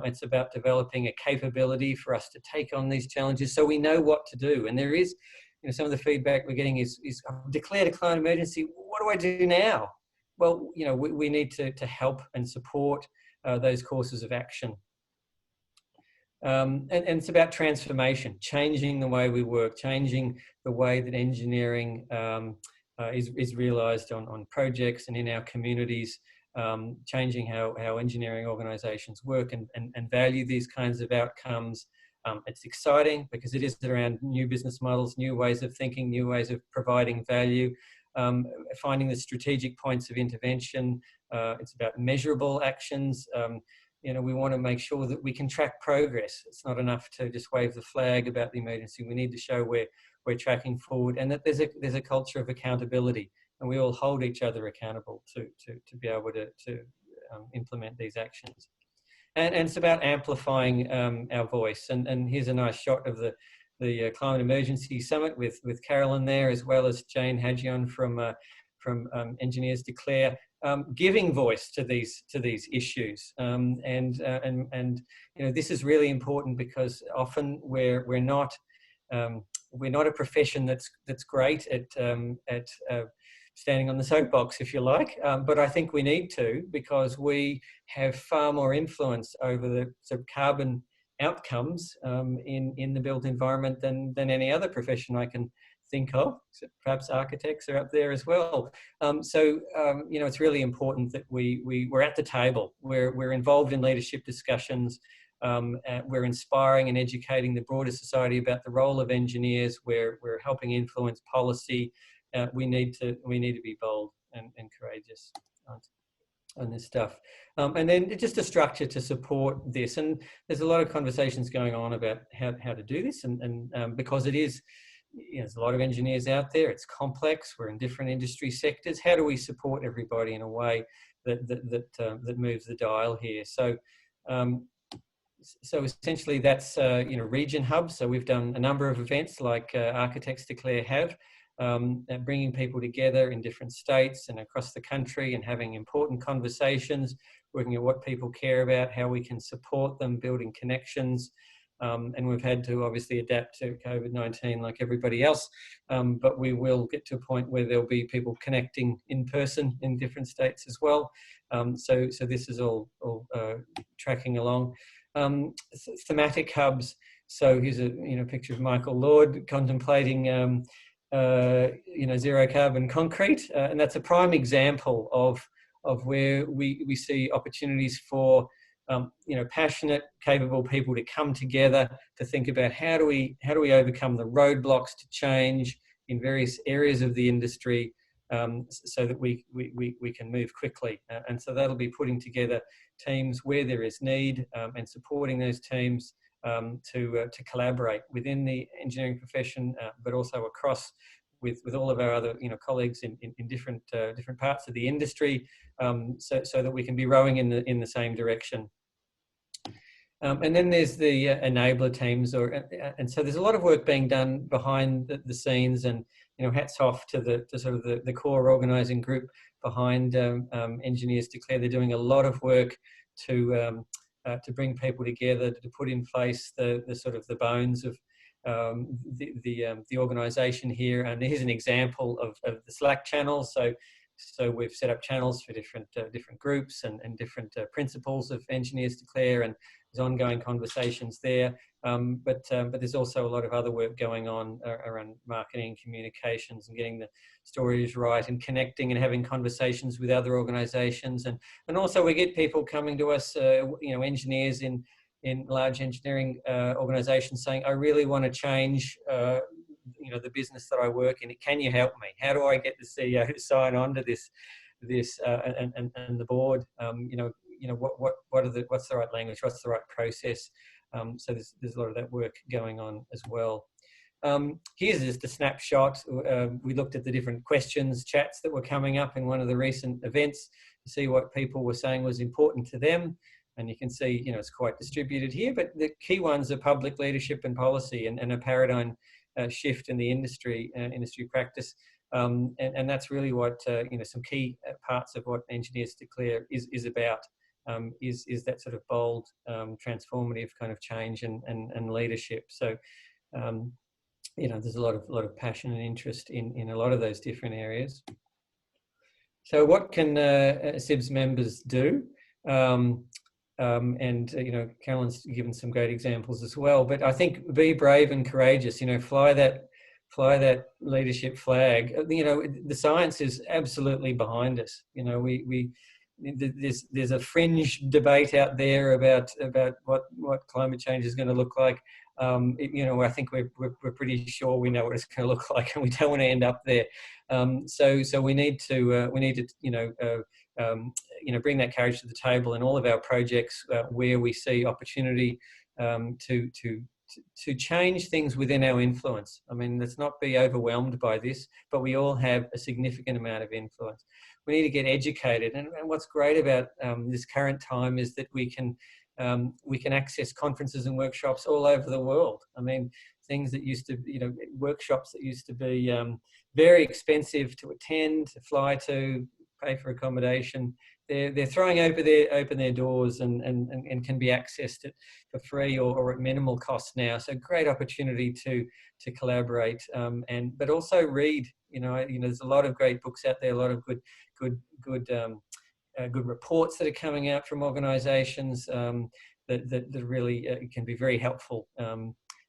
It's about developing a capability for us to take on these challenges so we know what to do. And there is, some of the feedback we're getting is declared a climate emergency. What do I do now? Well, we need to help and support those courses of action. And it's about transformation, changing the way we work, changing the way that engineering is realised on projects and in our communities. changing how engineering organisations work and value these kinds of outcomes. It's exciting because it is around new business models, new ways of thinking, new ways of providing value, finding the strategic points of intervention. It's about measurable actions. You know, we want to make sure that we can track progress. It's not enough to just wave the flag about the emergency. We need to show where we're tracking forward, and that there's a culture of accountability, and we all hold each other accountable to be able to implement these actions. And it's about amplifying our voice. And here's a nice shot of the Climate Emergency Summit with Carolyn there, as well as Jane Hadjion from Engineers Declare, giving voice to these issues. And you know, this is really important because often we're not a profession that's great at standing on the soapbox, if you like, but I think we need to, because we have far more influence over the sort of carbon outcomes in the built environment than any other profession I can think of. Perhaps architects are up there as well. You know, it's really important that we're at the table. We're involved in leadership discussions. We're inspiring and educating the broader society about the role of engineers. We're helping influence policy. We need to be bold and courageous on this stuff. And then just a structure to support this. And there's a lot of conversations going on about how to do this. And because it is, you know, there's a lot of engineers out there. It's complex. We're in different industry sectors. How do we support everybody in a way that moves the dial here? So essentially that's, you know, region hubs. So we've done a number of events like Architects Declare have, bringing people together in different states and across the country and having important conversations, working at what people care about, how we can support them, building connections. And we've had to obviously adapt to COVID-19 like everybody else, but we will get to a point where there'll be people connecting in person in different states as well. So this is all tracking along. Thematic hubs. So here's a picture of Michael Lord contemplating zero carbon concrete, and that's a prime example of where we see opportunities for passionate, capable people to come together to think about how do we overcome the roadblocks to change in various areas of the industry, so that we can move quickly. And so that'll be putting together teams where there is need, and supporting those teams to collaborate within the engineering profession, but also across with all of our other colleagues in different parts of the industry, so that we can be rowing in the same direction. And then there's the enabler teams, and so there's a lot of work being done behind the scenes, and hats off to the core organising group behind Engineers Declare. They're doing a lot of work to bring people together, to put in place the bones of the organisation here. And here's an example of the Slack channels. So we've set up channels for different groups and different principles of Engineers Declare, and there's ongoing conversations there. But there's also a lot of other work going on around marketing, communications, and getting the stories right, and connecting and having conversations with other organisations. And also we get people coming to us, engineers in large engineering organisations saying, I really want to change the business that I work in. Can you help me? How do I get the CEO to sign on to this and the board? What's the right language? What's the right process? So there's a lot of that work going on as well. Here's just a snapshot. We looked at the different questions, chats that were coming up in one of the recent events to see what people were saying was important to them. And you can see, it's quite distributed here, but the key ones are public leadership and policy, and a paradigm shift in the industry practice. And that's really what, some key parts of what Engineers Declare is about, is that sort of bold, transformative kind of change and leadership. So, there's a lot of passion and interest in a lot of those different areas. So what can CIBSE members do? Carolyn's given some great examples as well, but I think be brave and courageous, fly that leadership flag. The science is absolutely behind us. there's a fringe debate out there about what climate change is going to look like. I think we're pretty sure we know what it's going to look like, and we don't want to end up there. So we need to bring that courage to the table in all of our projects where we see opportunity to change things within our influence. I mean, let's not be overwhelmed by this, but we all have a significant amount of influence. We need to get educated, and what's great about this current time is that we can access conferences and workshops all over the world. I mean, things that used to, workshops that used to be very expensive to attend, to fly to, pay for accommodation, they're throwing open their doors and can be accessed for free or at minimal cost now. So great opportunity to collaborate but also read. There's a lot of great books out there, a lot of good reports that are coming out from organisations that really can be very helpful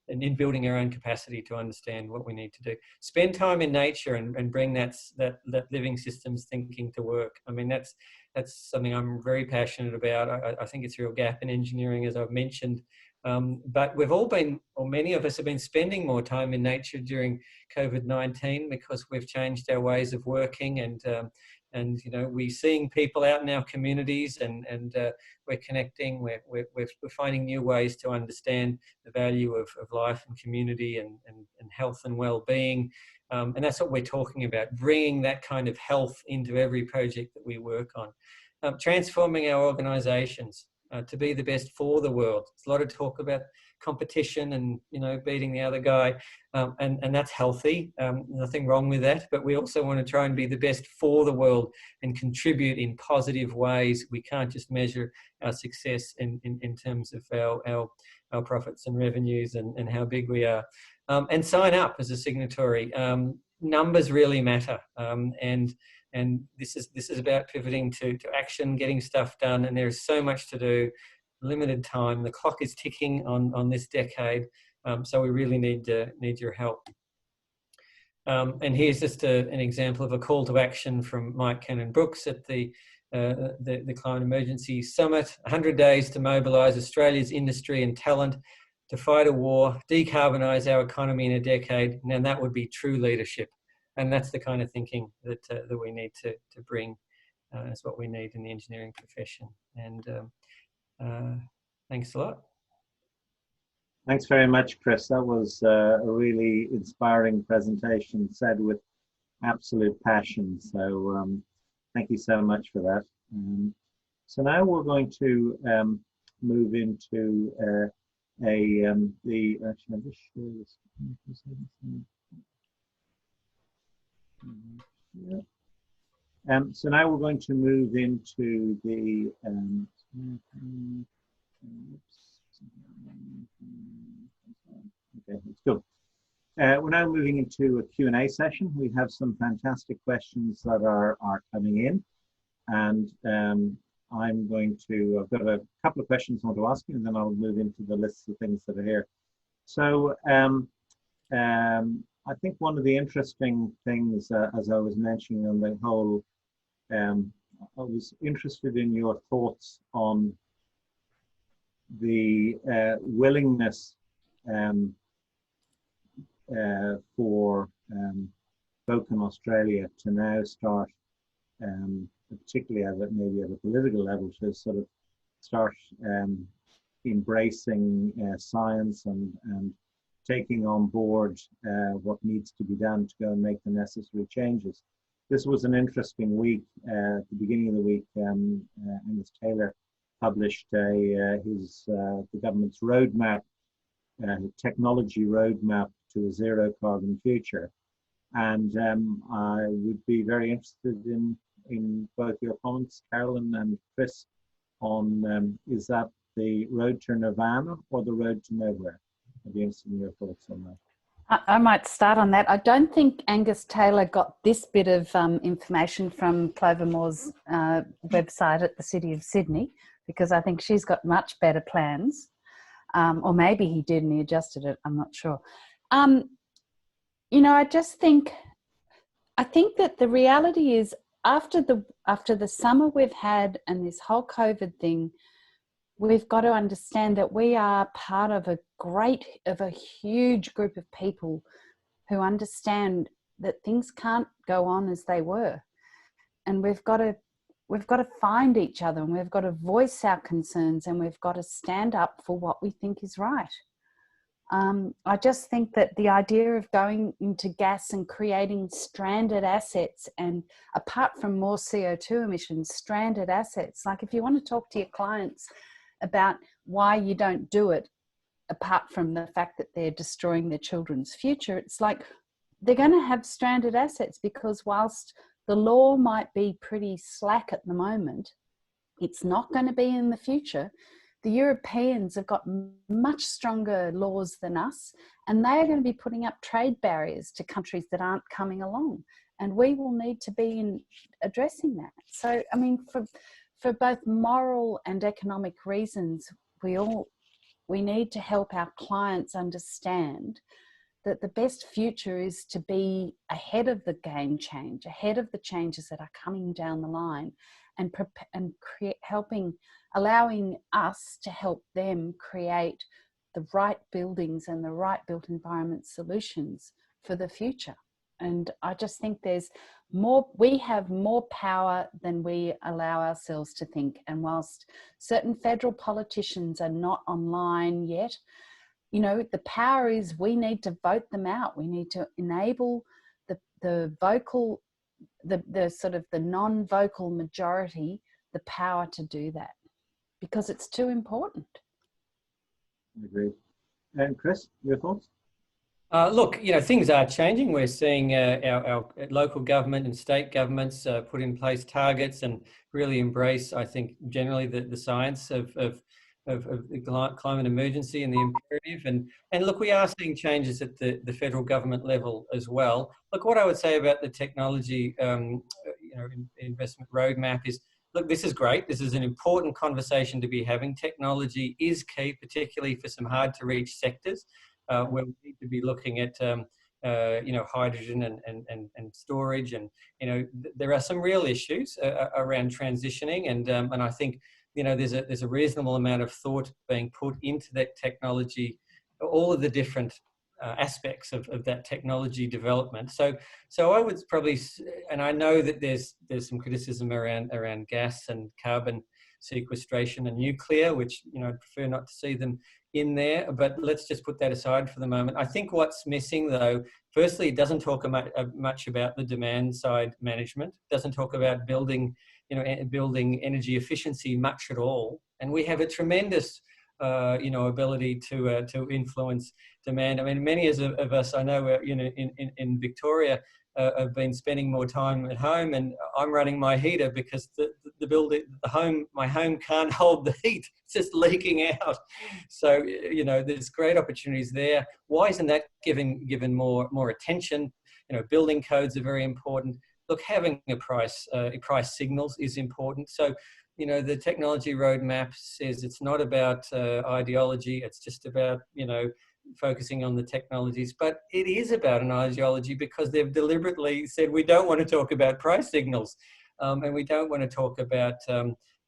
in building our own capacity to understand what we need to do. Spend time in nature and bring that living systems thinking to work. I mean, that's something I'm very passionate about. I think it's a real gap in engineering, as I've mentioned. But we've all been, or many of us have been spending more time in nature during COVID-19 because we've changed our ways of working and we're seeing people out in our communities and we're connecting, we're finding new ways to understand the value of life and community and health and well-being. And that's what we're talking about, bringing that kind of health into every project that we work on. Transforming our organisations to be the best for the world. There's a lot of talk about competition and beating the other guy, and that's healthy. Nothing wrong with that, but we also want to try and be the best for the world and contribute in positive ways. We can't just measure our success in terms of our profits and revenues and how big we are. And sign up as a signatory. Numbers really matter, and this is about pivoting to action, getting stuff done, and there's so much to do. Limited time, the clock is ticking on this decade, so we really need your help. And here's just an example of a call to action from Mike Cannon-Brooks at the Climate Emergency Summit. 100 days to mobilise Australia's industry and talent to fight a war, decarbonise our economy in a decade. Now that would be true leadership, and that's the kind of thinking that we need to bring. Is what we need in the engineering profession. And thanks a lot. Thanks very much, Chris. That was a really inspiring presentation, said with absolute passion. So thank you so much for that. So now we're going to move into actually, I'll just share this. Yeah. So now we're going to move into the okay, let's go. We're now moving into a Q&A session. We have some fantastic questions that are coming in, and I've got a couple of questions I want to ask you, and then I'll move into the list of things that are here. So I think one of the interesting things, as I was mentioning on the whole, I was interested in your thoughts on the willingness for folk in Australia to now start, particularly maybe at a political level, to sort of start embracing science and taking on board what needs to be done to go and make the necessary changes. This was an interesting week. At the beginning of the week, Angus Taylor published the government's roadmap, technology roadmap to a zero carbon future. And I would be very interested in both your comments, Carolyn and Chris, on is that the road to Nirvana or the road to nowhere? I'd be interested in your thoughts on that. I might start on that. I don't think Angus Taylor got this bit of information from Clover Moore's website at the City of Sydney, because I think she's got much better plans. Or maybe he did and he adjusted it, I'm not sure. I think that the reality is after the summer we've had and this whole COVID thing, we've got to understand that we are part of a huge group of people who understand that things can't go on as they were. And we've got to find each other, and we've got to voice our concerns, and we've got to stand up for what we think is right. I just think that the idea of going into gas and creating stranded assets, and apart from more CO2 emissions, stranded assets, like if you want to talk to your clients about why you don't do it, apart from the fact that they're destroying their children's future, it's like they're going to have stranded assets, because whilst the law might be pretty slack at the moment, it's not going to be in the future. The Europeans have got much stronger laws than us, and they are going to be putting up trade barriers to countries that aren't coming along. And we will need to be addressing that. So, I mean, for both moral and economic reasons, we need to help our clients understand that the best future is to be ahead of the game change, ahead of the changes that are coming down the line, and allowing us to help them create the right buildings and the right built environment solutions for the future. And I just think we have more power than we allow ourselves to think. And whilst certain federal politicians are not online yet, you know, the power is we need to vote them out. We need to enable the vocal, the sort of the non-vocal majority, the power to do that, because it's too important. I agree. And Chris, your thoughts? Look, you know, things are changing. We're seeing our local government and state governments put in place targets and really embrace, I think, generally the science of the climate emergency and the imperative. And look, we are seeing changes at the federal government level as well. Look, what I would say about the technology, investment roadmap is, look, this is great. This is an important conversation to be having. Technology is key, particularly for some hard to reach sectors where we need to be looking at, hydrogen and storage. And, you know, there are some real issues around transitioning. And I think, you know, there's a reasonable amount of thought being put into that technology, all of the different aspects of that technology development. So I would probably, and I know that there's some criticism around gas and carbon sequestration and nuclear, which, you know, I'd prefer not to see them in there, but let's just put that aside for the moment. I think what's missing, though, firstly, it doesn't talk much about the demand side management. It doesn't talk about building energy efficiency much at all. And we have a tremendous ability to influence demand. I mean, many of us, I know, in Victoria, have been spending more time at home, and I'm running my heater because my home can't hold the heat. It's just leaking out. So, you know, there's great opportunities there. Why isn't that given more attention? You know, building codes are very important. Look, having price signals is important. So, you know, the technology roadmap says it's not about ideology. It's just about, you know, focusing on the technologies. But it is about an ideology, because they've deliberately said we don't want to talk about price signals, and we don't want to talk about,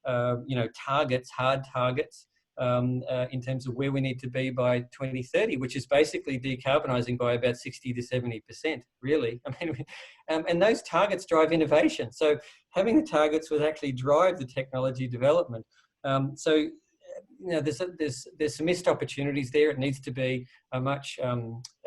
hard targets in terms of where we need to be by 2030, which is basically decarbonising by about 60 to 70%, really. I mean, and those targets drive innovation. So having the targets would actually drive the technology development. You know, there's some missed opportunities there. It needs to be a much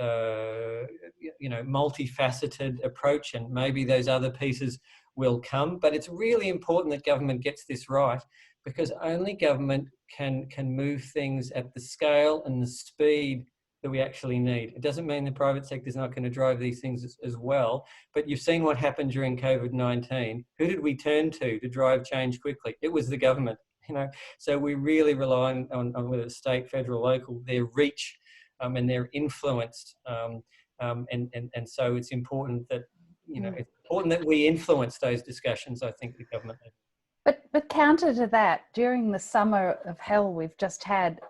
multifaceted approach, and maybe those other pieces will come. But it's really important that government gets this right, because only government can move things at the scale and the speed that we actually need. It doesn't mean the private sector is not going to drive these things as well, but you've seen what happened during COVID-19. Who did we turn to drive change quickly? It was the government, you know. So we really rely on whether it's state, federal, local, their reach and their influence. And so it's important that, you know, it's important that we influence those discussions, I think, the government. But counter to that, during the summer of hell we've just had,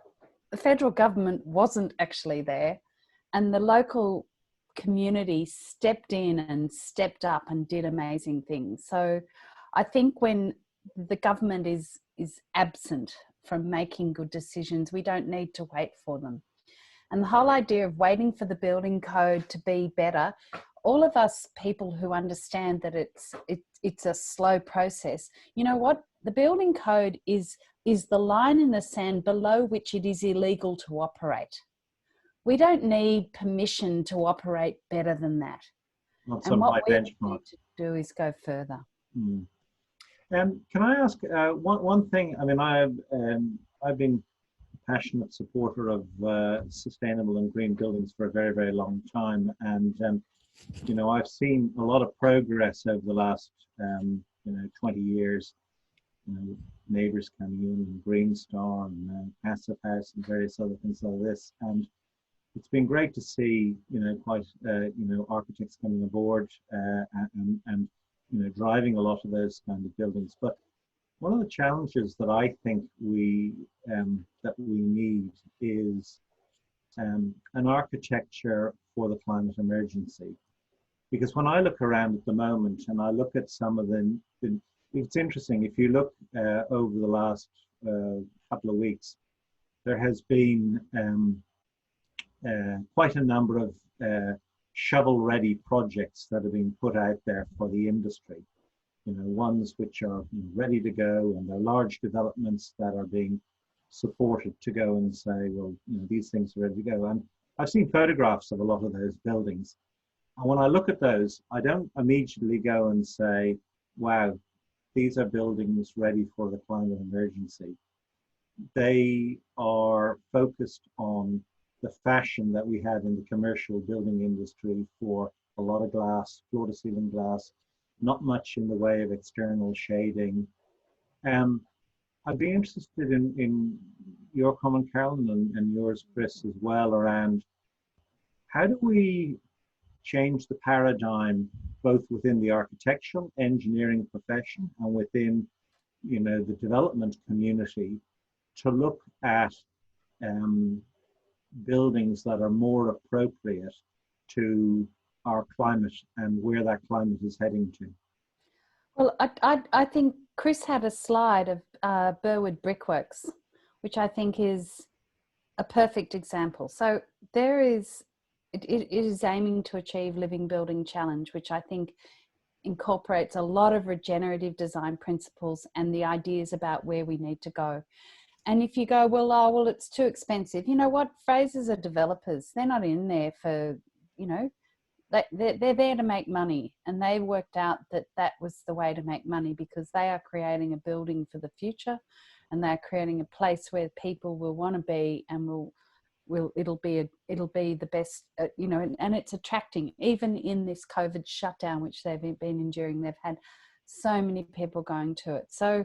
the federal government wasn't actually there, and the local community stepped in and stepped up and did amazing things. So I think when the government is absent from making good decisions, we don't need to wait for them. And the whole idea of waiting for the building code to be better, all of us people who understand that it's a slow process, you know what? The building code is the line in the sand below which it is illegal to operate. We don't need permission to operate better than that. Not And some what high we benchmark. need to do is go further. Hmm. Can I ask one thing? I mean, I've been a passionate supporter of sustainable and green buildings for a very, very long time, and you know, I've seen a lot of progress over the last 20 years. You know, neighbours coming in, and Green Star, and Passive House, and various other things like this, and it's been great to see, you know, quite architects coming aboard and you know, driving a lot of those kind of buildings. But one of the challenges that I think we need is an architecture for the climate emergency. Because when I look around at the moment and I look at some of it's interesting, if you look over the last couple of weeks, there has been quite a number of shovel-ready projects that have been put out there for the industry. You know, ones which are ready to go, and they're large developments that are being supported to go and say, well, you know, these things are ready to go. And I've seen photographs of a lot of those buildings. And when I look at those, I don't immediately go and say, wow, these are buildings ready for the climate emergency. They are focused on the fashion that we had in the commercial building industry for a lot of glass, floor-to-ceiling glass, not much in the way of external shading. I'd be interested in your comment, Carolyn, and yours, Chris, as well, around how do we change the paradigm both within the architectural engineering profession and within, you know, the development community to look at buildings that are more appropriate to our climate and where that climate is heading to? Well, I think Chris had a slide of Burwood Brickworks, which I think is a perfect example. So it is aiming to achieve Living Building Challenge, which I think incorporates a lot of regenerative design principles and the ideas about where we need to go. And if you go, well, it's too expensive. You know what? Frasers are developers. They're not in there for, you know, they're there to make money. And they worked out that that was the way to make money, because they are creating a building for the future, and they're creating a place where people will want to be, and it'll be the best, you know, and it's attracting, even in this COVID shutdown, which they've been enduring, they've had so many people going to it. So,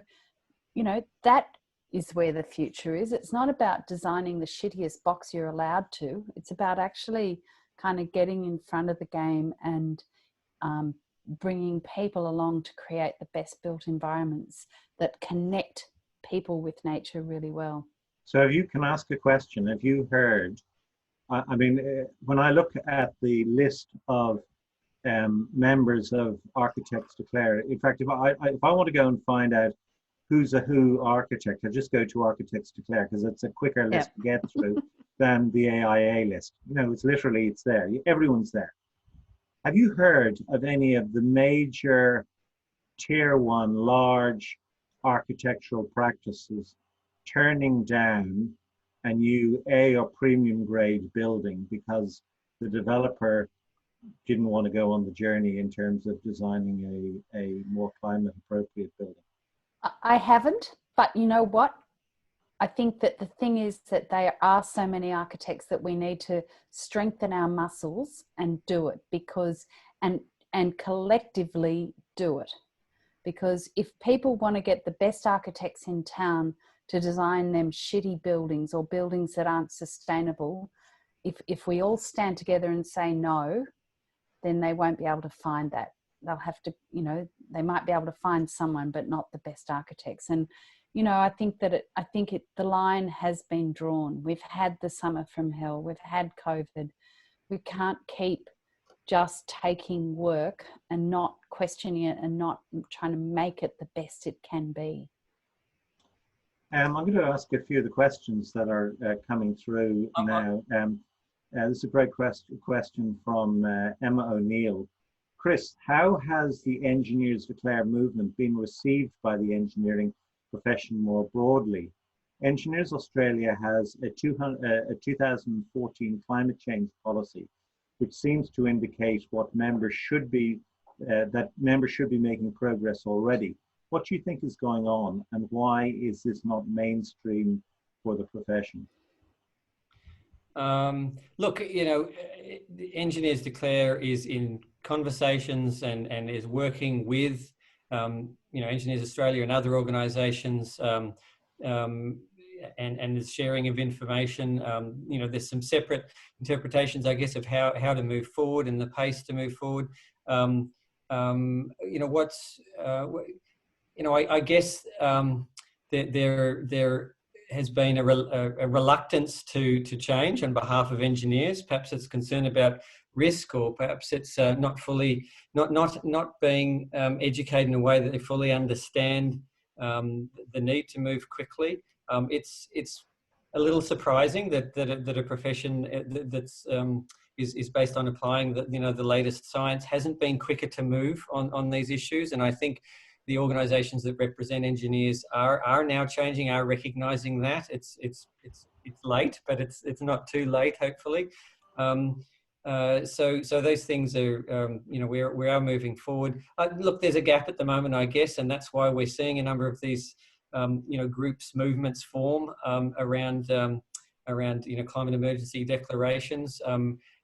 you know, that is where the future is. It's not about designing the shittiest box you're allowed to. It's about actually kind of getting in front of the game and bringing people along to create the best built environments that connect people with nature really well. So if you can ask a question, have you heard, I mean, when I look at the list of members of Architects Declare, in fact, if I want to go and find out who's a who architect, I just go to Architects Declare, because it's a quicker list to get through than the AIA list. You know, it's there. Everyone's there. Have you heard of any of the major tier 1 large architectural practices turning down a new A or premium grade building because the developer didn't want to go on the journey in terms of designing a more climate appropriate building? I haven't, but you know what? I think that the thing is that there are so many architects that we need to strengthen our muscles and do it, because and collectively do it. Because if people want to get the best architects in town to design them shitty buildings or buildings that aren't sustainable, if we all stand together and say no, then they won't be able to find that. They'll have to, you know, they might be able to find someone, but not the best architects. And, you know, I think the line has been drawn. We've had the summer from hell. We've had COVID. We can't keep just taking work and not questioning it and not trying to make it the best it can be. I'm going to ask a few of the questions that are coming through now. This is a great question from Emma O'Neill. Chris, how has the Engineers Declare movement been received by the engineering profession more broadly? Engineers Australia has a 2014 climate change policy, which seems to indicate what members should be, that members should be making progress already. What do you think is going on, and why is this not mainstream for the profession? Look, you know, Engineers Declare is in conversations and is working with, you know, Engineers Australia and other organisations, and is sharing of information. You know, there's some separate interpretations, I guess, of how to move forward and the pace to move forward. You know, what's, you know, I guess there has been a reluctance to change on behalf of engineers. Perhaps it's concern about risk, or perhaps it's not being educated in a way that they fully understand the need to move quickly. It's a little surprising that a profession that's is based on applying the latest science hasn't been quicker to move on these issues. And I think the organisations that represent engineers are now changing, are recognising that it's late, but it's not too late, hopefully. So those things are, you know, we are moving forward. Look, there's a gap at the moment, I guess, and that's why we're seeing a number of these, you know, groups, movements form around you know, climate emergency declarations.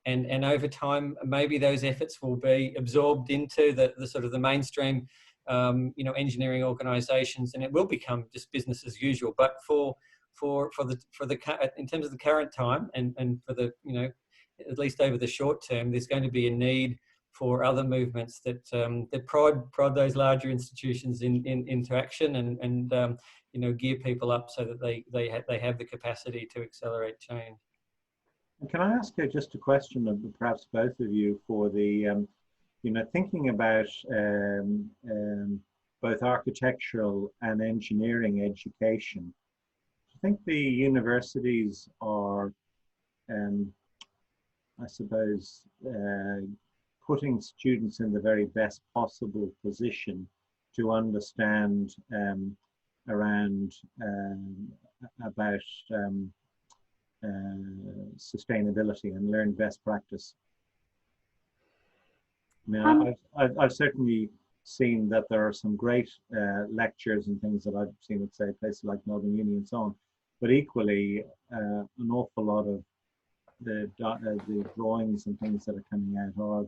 And over time, maybe those efforts will be absorbed into the sort of the mainstream, you know, engineering organisations, and it will become just business as usual. But for the in terms of the current time, and for the, you know, at least over the short term, there's going to be a need for other movements that prod those larger institutions into action, and you know, gear people up so that they have the capacity to accelerate change. And can I ask you just a question of perhaps both of you for the you know, thinking about both architectural and engineering education? Do you think the universities are, I suppose, putting students in the very best possible position to understand around about sustainability and learn best practice? I mean, I've certainly seen that there are some great lectures and things that I've seen at, say, places like Melbourne Uni and so on, but equally an awful lot of the drawings and things that are coming out are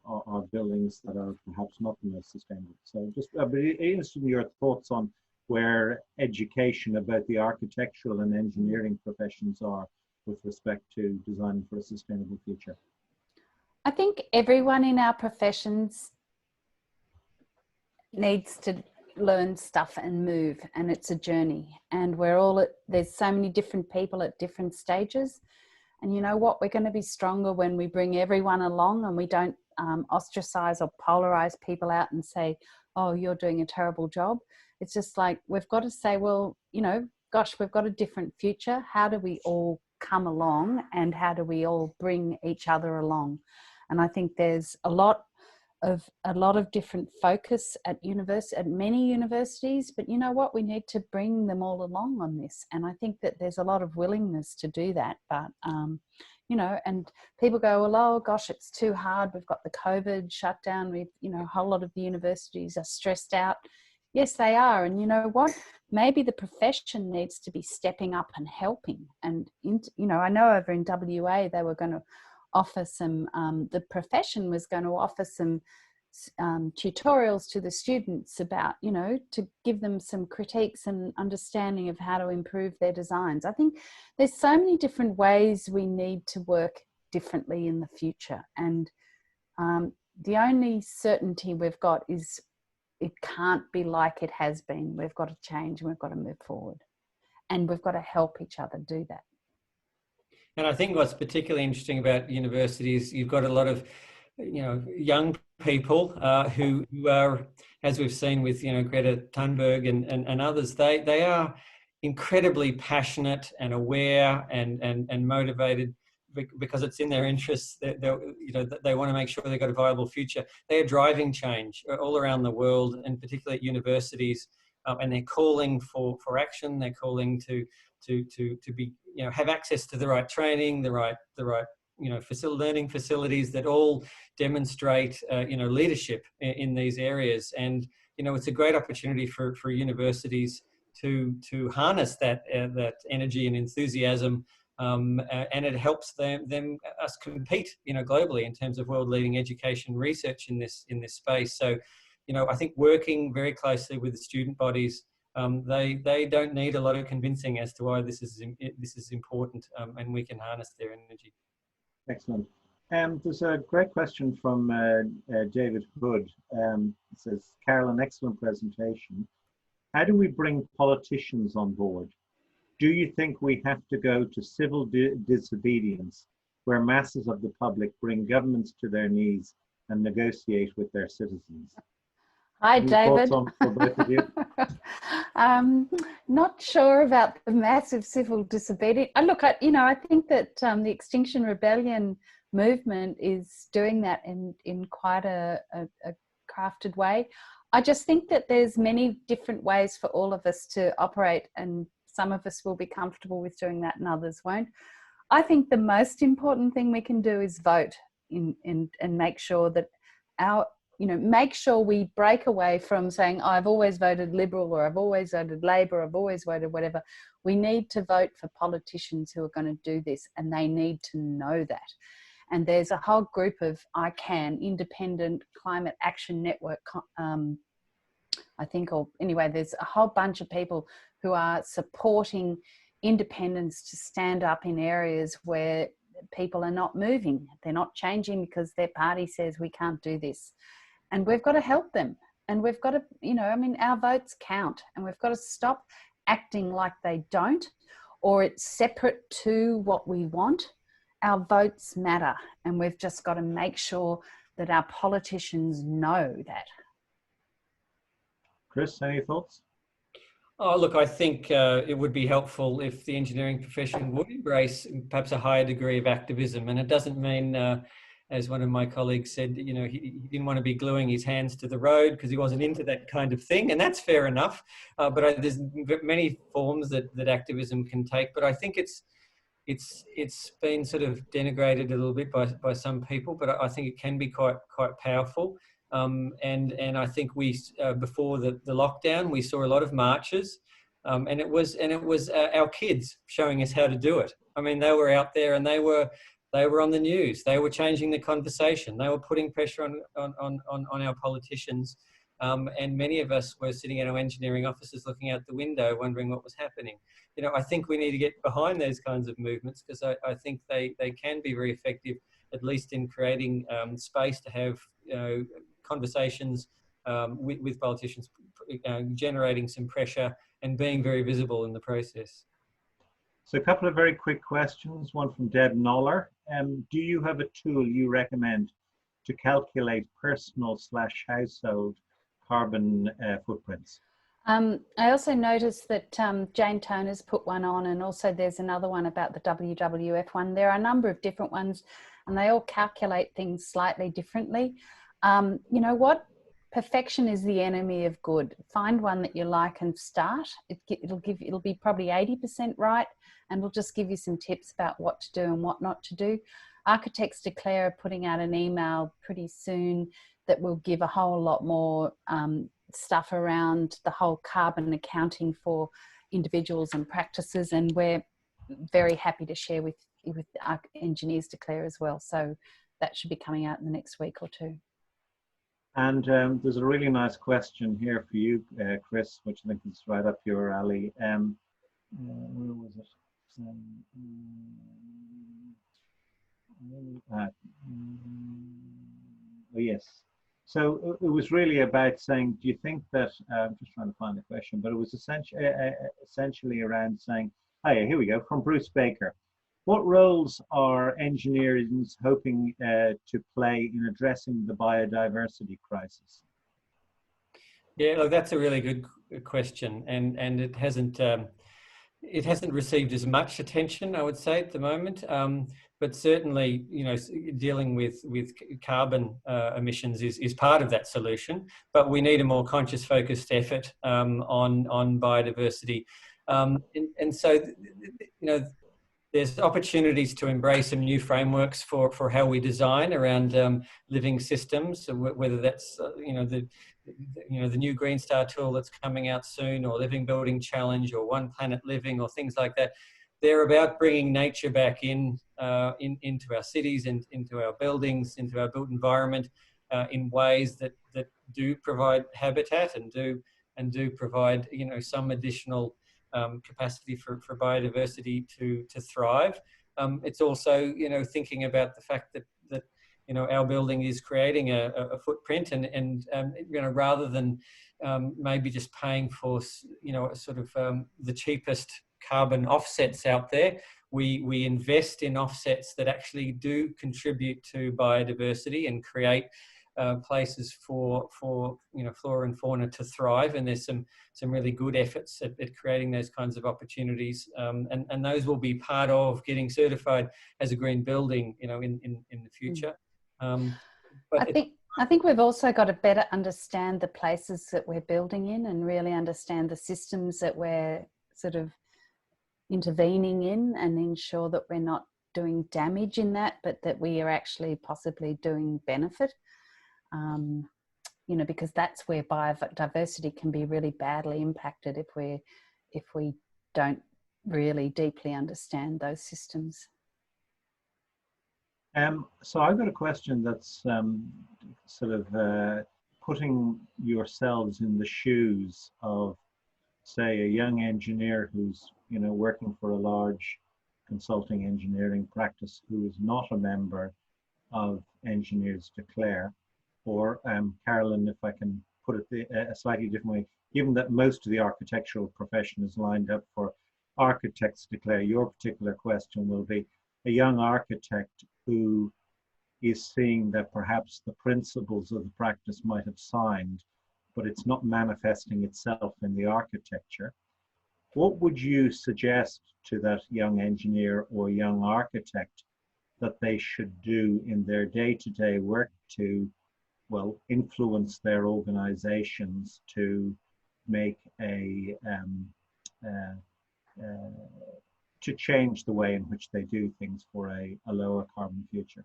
are buildings that are perhaps not the most sustainable. So just I'd be interested in your thoughts on where education about the architectural and engineering professions are with respect to designing for a sustainable future. I think everyone in our professions needs to learn stuff and move, and it's a journey, and there's so many different people at different stages. And you know what, we're going to be stronger when we bring everyone along, and we don't ostracize or polarize people out and say, oh, you're doing a terrible job. It's just like, we've got to say, well, you know, gosh, we've got a different future. How do we all come along, and how do we all bring each other along? And I think there's a lot of different focus at many universities, but you know what, we need to bring them all along on this. And I think that there's a lot of willingness to do that. But you know, and people go, well, oh gosh, it's too hard, we've got the COVID shutdown, you know, a whole lot of the universities are stressed out. Yes, they are. And you know what, maybe the profession needs to be stepping up and helping. And you know, I know over in WA they were going to offer some, the profession was going to offer some tutorials to the students about, you know, to give them some critiques and understanding of how to improve their designs. I think there's so many different ways we need to work differently in the future. And the only certainty we've got is it can't be like it has been. We've got to change, and we've got to move forward, and we've got to help each other do that. And I think what's particularly interesting about universities, you've got a lot of, young people who are, as we've seen with, Greta Thunberg and others, they are incredibly passionate and aware and motivated because it's in their interests. They want to make sure they've got a viable future. They are driving change all around the world, and particularly at universities, and they're calling for action. They're calling to be, have access to the right training, the right learning facilities that all demonstrate leadership in these areas. And it's a great opportunity for universities to harness that energy and enthusiasm, and it helps us compete globally in terms of world leading education research in this space. So I think working very closely with the student bodies, they don't need a lot of convincing as to why this is important, and we can harness their energy. Excellent. There's a great question from David Hood. It says, Carol, an excellent presentation. How do we bring politicians on board? Do you think we have to go to civil disobedience, where masses of the public bring governments to their knees and negotiate with their citizens? Hi, Any David. thoughts on for both of you? Not sure about the massive civil disobedience. Look, I think that the Extinction Rebellion movement is doing that in quite a crafted way. I just think that there's many different ways for all of us to operate, and some of us will be comfortable with doing that and others won't. I think the most important thing we can do is vote and make sure that make sure we break away from saying, I've always voted Liberal, or I've always voted Labor, I've always voted whatever. We need to vote for politicians who are going to do this, and they need to know that. And there's a whole group of ICAN, Independent Climate Action Network, I think, or anyway, there's a whole bunch of people who are supporting independence to stand up in areas where people are not moving. They're not changing because their party says we can't do this. And we've got to help them. And we've got to, our votes count, and we've got to stop acting like they don't, or it's separate to what we want. Our votes matter, and we've just got to make sure that our politicians know that. Chris, any thoughts? Oh, look, I think it would be helpful if the engineering profession would embrace perhaps a higher degree of activism. And it doesn't mean, as one of my colleagues said, he didn't want to be gluing his hands to the road because he wasn't into that kind of thing. And that's fair enough. But there's many forms that activism can take. But I think it's been sort of denigrated a little bit by some people, but I think it can be quite powerful. And I think we before the lockdown, we saw a lot of marches, and it was our kids showing us how to do it. I mean, they were out there and they were on the news. They were changing the conversation. They were putting pressure on our politicians. And many of us were sitting in our engineering offices looking out the window wondering what was happening. I think we need to get behind those kinds of movements, because I think they can be very effective, at least in creating space to have conversations with politicians, generating some pressure and being very visible in the process. So a couple of very quick questions, one from Deb Noller. Do you have a tool you recommend to calculate personal/household carbon footprints? I also noticed that Jane Toner's put one on, and also there's another one about the WWF one. There are a number of different ones, and they all calculate things slightly differently. You know what? Perfection is the enemy of good. Find one that you like and start. It'll be probably 80% right, and it'll just give you some tips about what to do and what not to do. Architects Declare are putting out an email pretty soon that will give a whole lot more stuff around the whole carbon accounting for individuals and practices, and we're very happy to share with Engineers Declare as well. So that should be coming out in the next week or two. And there's a really nice question here for you, Chris, which I think is right up your alley. Where was it? Oh, yes. So it was really about saying, do you think that, I'm just trying to find the question, but it was essentially around saying, oh yeah, here we go, from Bruce Baker. What roles are engineers hoping to play in addressing the biodiversity crisis? Yeah, look, that's a really good question, and it hasn't received as much attention, I would say, at the moment. But certainly, you know, dealing with carbon emissions is part of that solution. But we need a more conscious, focused effort on biodiversity, and so, you know, there's opportunities to embrace some new frameworks for how we design around living systems, whether that's the new Green Star tool that's coming out soon, or Living Building Challenge, or One Planet Living, or things like that. They're about bringing nature back into our cities and into our buildings, into our built environment, in ways that do provide habitat and do provide, you know, some additional capacity for biodiversity to thrive. It's also, you know, thinking about the fact that you know, our building is creating a footprint, and you know, rather than maybe just paying for, you know, sort of the cheapest carbon offsets out there, we invest in offsets that actually do contribute to biodiversity and create places for you know, flora and fauna to thrive. And there's some really good efforts at creating those kinds of opportunities, and those will be part of getting certified as a green building, you know, in the future. But I think we've also got to better understand the places that we're building in, and really understand the systems that we're sort of intervening in, and ensure that we're not doing damage in that, but that we are actually possibly doing benefit. You know, because that's where biodiversity can be really badly impacted if we don't really deeply understand those systems. So I've got a question that's sort of putting yourselves in the shoes of, say, a young engineer who's, you know, working for a large consulting engineering practice, who is not a member of Engineers Declare. Or Carolyn, if I can put it a slightly different way, given that most of the architectural profession is lined up for Architects Declare, your particular question will be a young architect who is seeing that perhaps the principles of the practice might have signed, but it's not manifesting itself in the architecture. What would you suggest to that young engineer or young architect that they should do in their day-to-day work to, well, influence their organizations to make to change the way in which they do things for a lower carbon future?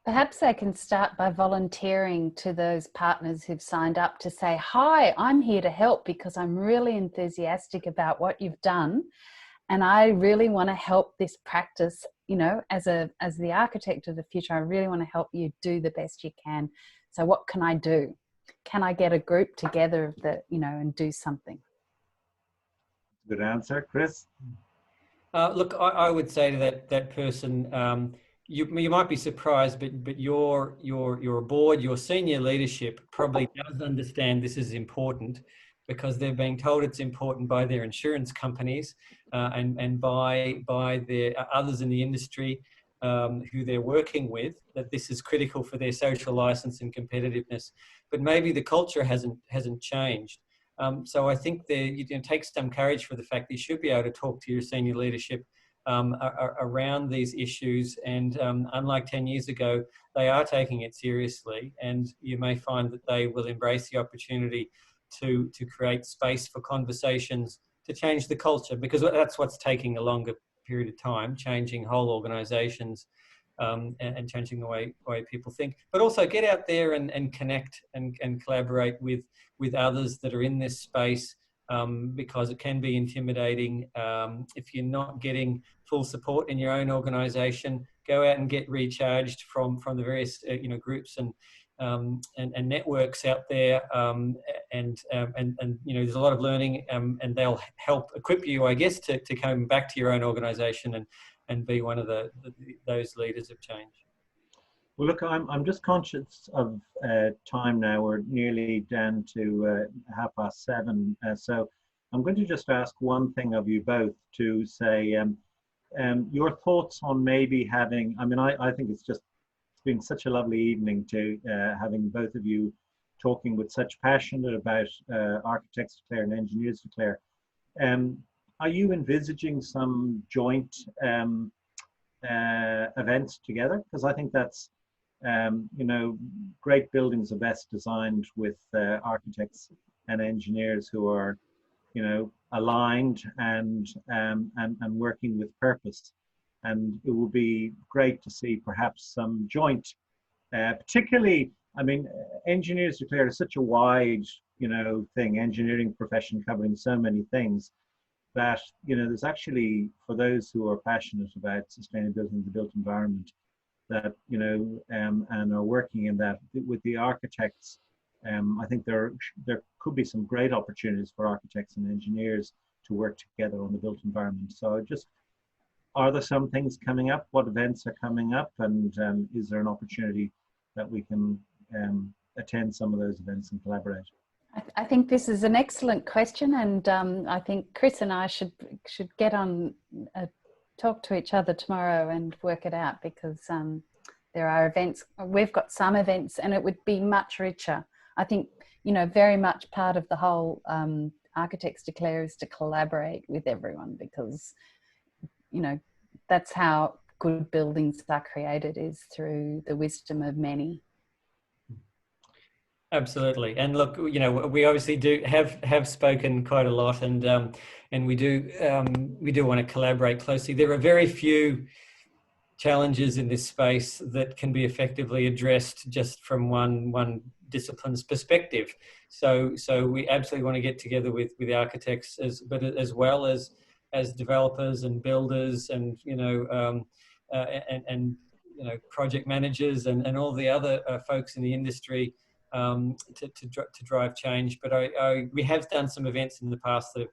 Perhaps they can start by volunteering to those partners who've signed up to say, hi, I'm here to help because I'm really enthusiastic about what you've done, and I really want to help this practice, you know, as the architect of the future, I really want to help you do the best you can. So what can I do? Can I get a group together that, you know, and do something? Good answer. Chris? Look, I would say to that person, you might be surprised, but your board, your senior leadership probably does understand this is important, because they're being told it's important by their insurance companies and by their others in the industry who they're working with, that this is critical for their social license and competitiveness. But maybe the culture hasn't changed. So I think it takes some courage for the fact that you should be able to talk to your senior leadership around these issues. And unlike 10 years ago, they are taking it seriously, and you may find that they will embrace the opportunity to create space for conversations to change the culture, because that's what's taking a longer period of time, changing whole organizations and changing the way people think. But also get out there and connect and collaborate with others that are in this space, because it can be intimidating. If you're not getting full support in your own organization, go out and get recharged from the various groups and networks out there, and you know, there's a lot of learning, and they'll help equip you, I guess, to come back to your own organization and be one of those leaders of change. Well, look, I'm just conscious of time now. We're nearly down to 7:30, so I'm going to just ask one thing of you both, to say, your thoughts on maybe having, I mean, I think it's been such a lovely evening to having both of you talking with such passion about Architects Declare and Engineers Declare. Are you envisaging some joint events together? Because I think that's, you know, great buildings are best designed with architects and engineers who are, you know, aligned and working with purpose. And it would be great to see perhaps some joint, particularly, I mean, Engineers Declare is such a wide, you know, thing, engineering profession covering so many things, that, you know, there's actually, for those who are passionate about sustainability in the built environment, that, you know, and are working in that with the architects, I think there could be some great opportunities for architects and engineers to work together on the built environment. So just, are there some things coming up? What events are coming up? And is there an opportunity that we can attend some of those events and collaborate? I think this is an excellent question, and I think Chris and I should get on, talk to each other tomorrow and work it out, because there are events, we've got some events, and it would be much richer. I think, you know, very much part of the whole Architects Declare is to collaborate with everyone, because, you know, that's how good buildings are created, is through the wisdom of many. Absolutely. And look, you know, we obviously do have spoken quite a lot, and we do want to collaborate closely. There are very few challenges in this space that can be effectively addressed just from one discipline's perspective. So we absolutely want to get together with architects, as well as developers and builders, and you know, and you know, project managers and all the other folks in the industry, to drive change. But we have done some events in the past that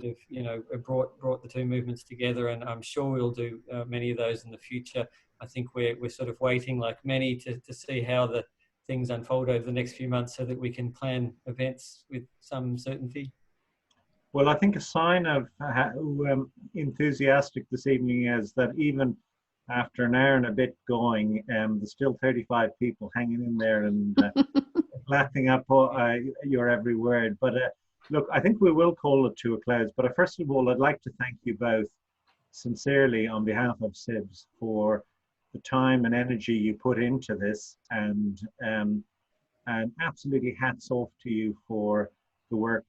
have, you know, brought the two movements together, and I'm sure we'll do many of those in the future. I think we're sort of waiting, like many, to see how the things unfold over the next few months, so that we can plan events with some certainty. Well, I think a sign of how enthusiastic this evening is that even after an hour and a bit going, there's still 35 people hanging in there and laughing up your every word. But look, I think we will call it to a close. But first of all, I'd like to thank you both sincerely on behalf of CIBSE for the time and energy you put into this, and absolutely hats off to you for the work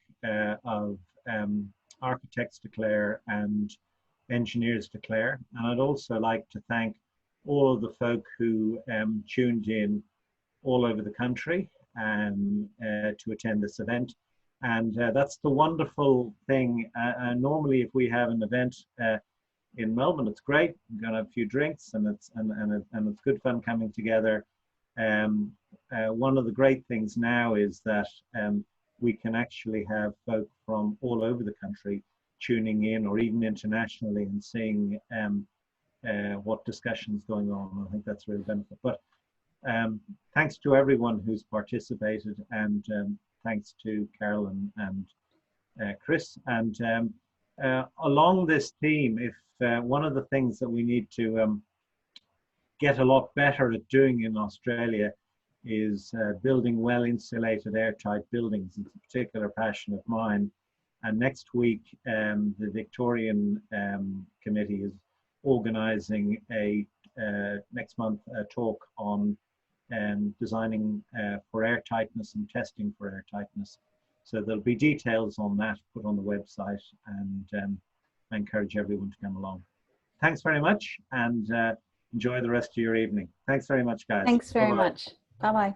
of Architects Declare and Engineers Declare. And I'd also like to thank all of the folk who tuned in all over the country to attend this event. And that's the wonderful thing. Normally, if we have an event in Melbourne, it's great. We're going to have a few drinks, and it's good fun coming together. One of the great things now is that we can actually have folk from all over the country tuning in, or even internationally, and seeing what discussion's going on. I think that's a real benefit. But thanks to everyone who's participated, and thanks to Carolyn and Chris. And along this theme, if one of the things that we need to get a lot better at doing in Australia is building well-insulated, airtight buildings. It's a particular passion of mine. And next week, the Victorian Committee is organising next month a talk on designing for airtightness and testing for airtightness. So there'll be details on that put on the website, and I encourage everyone to come along. Thanks very much, and enjoy the rest of your evening. Thanks very much, guys. Thanks very Bye-bye. much. Bye-bye.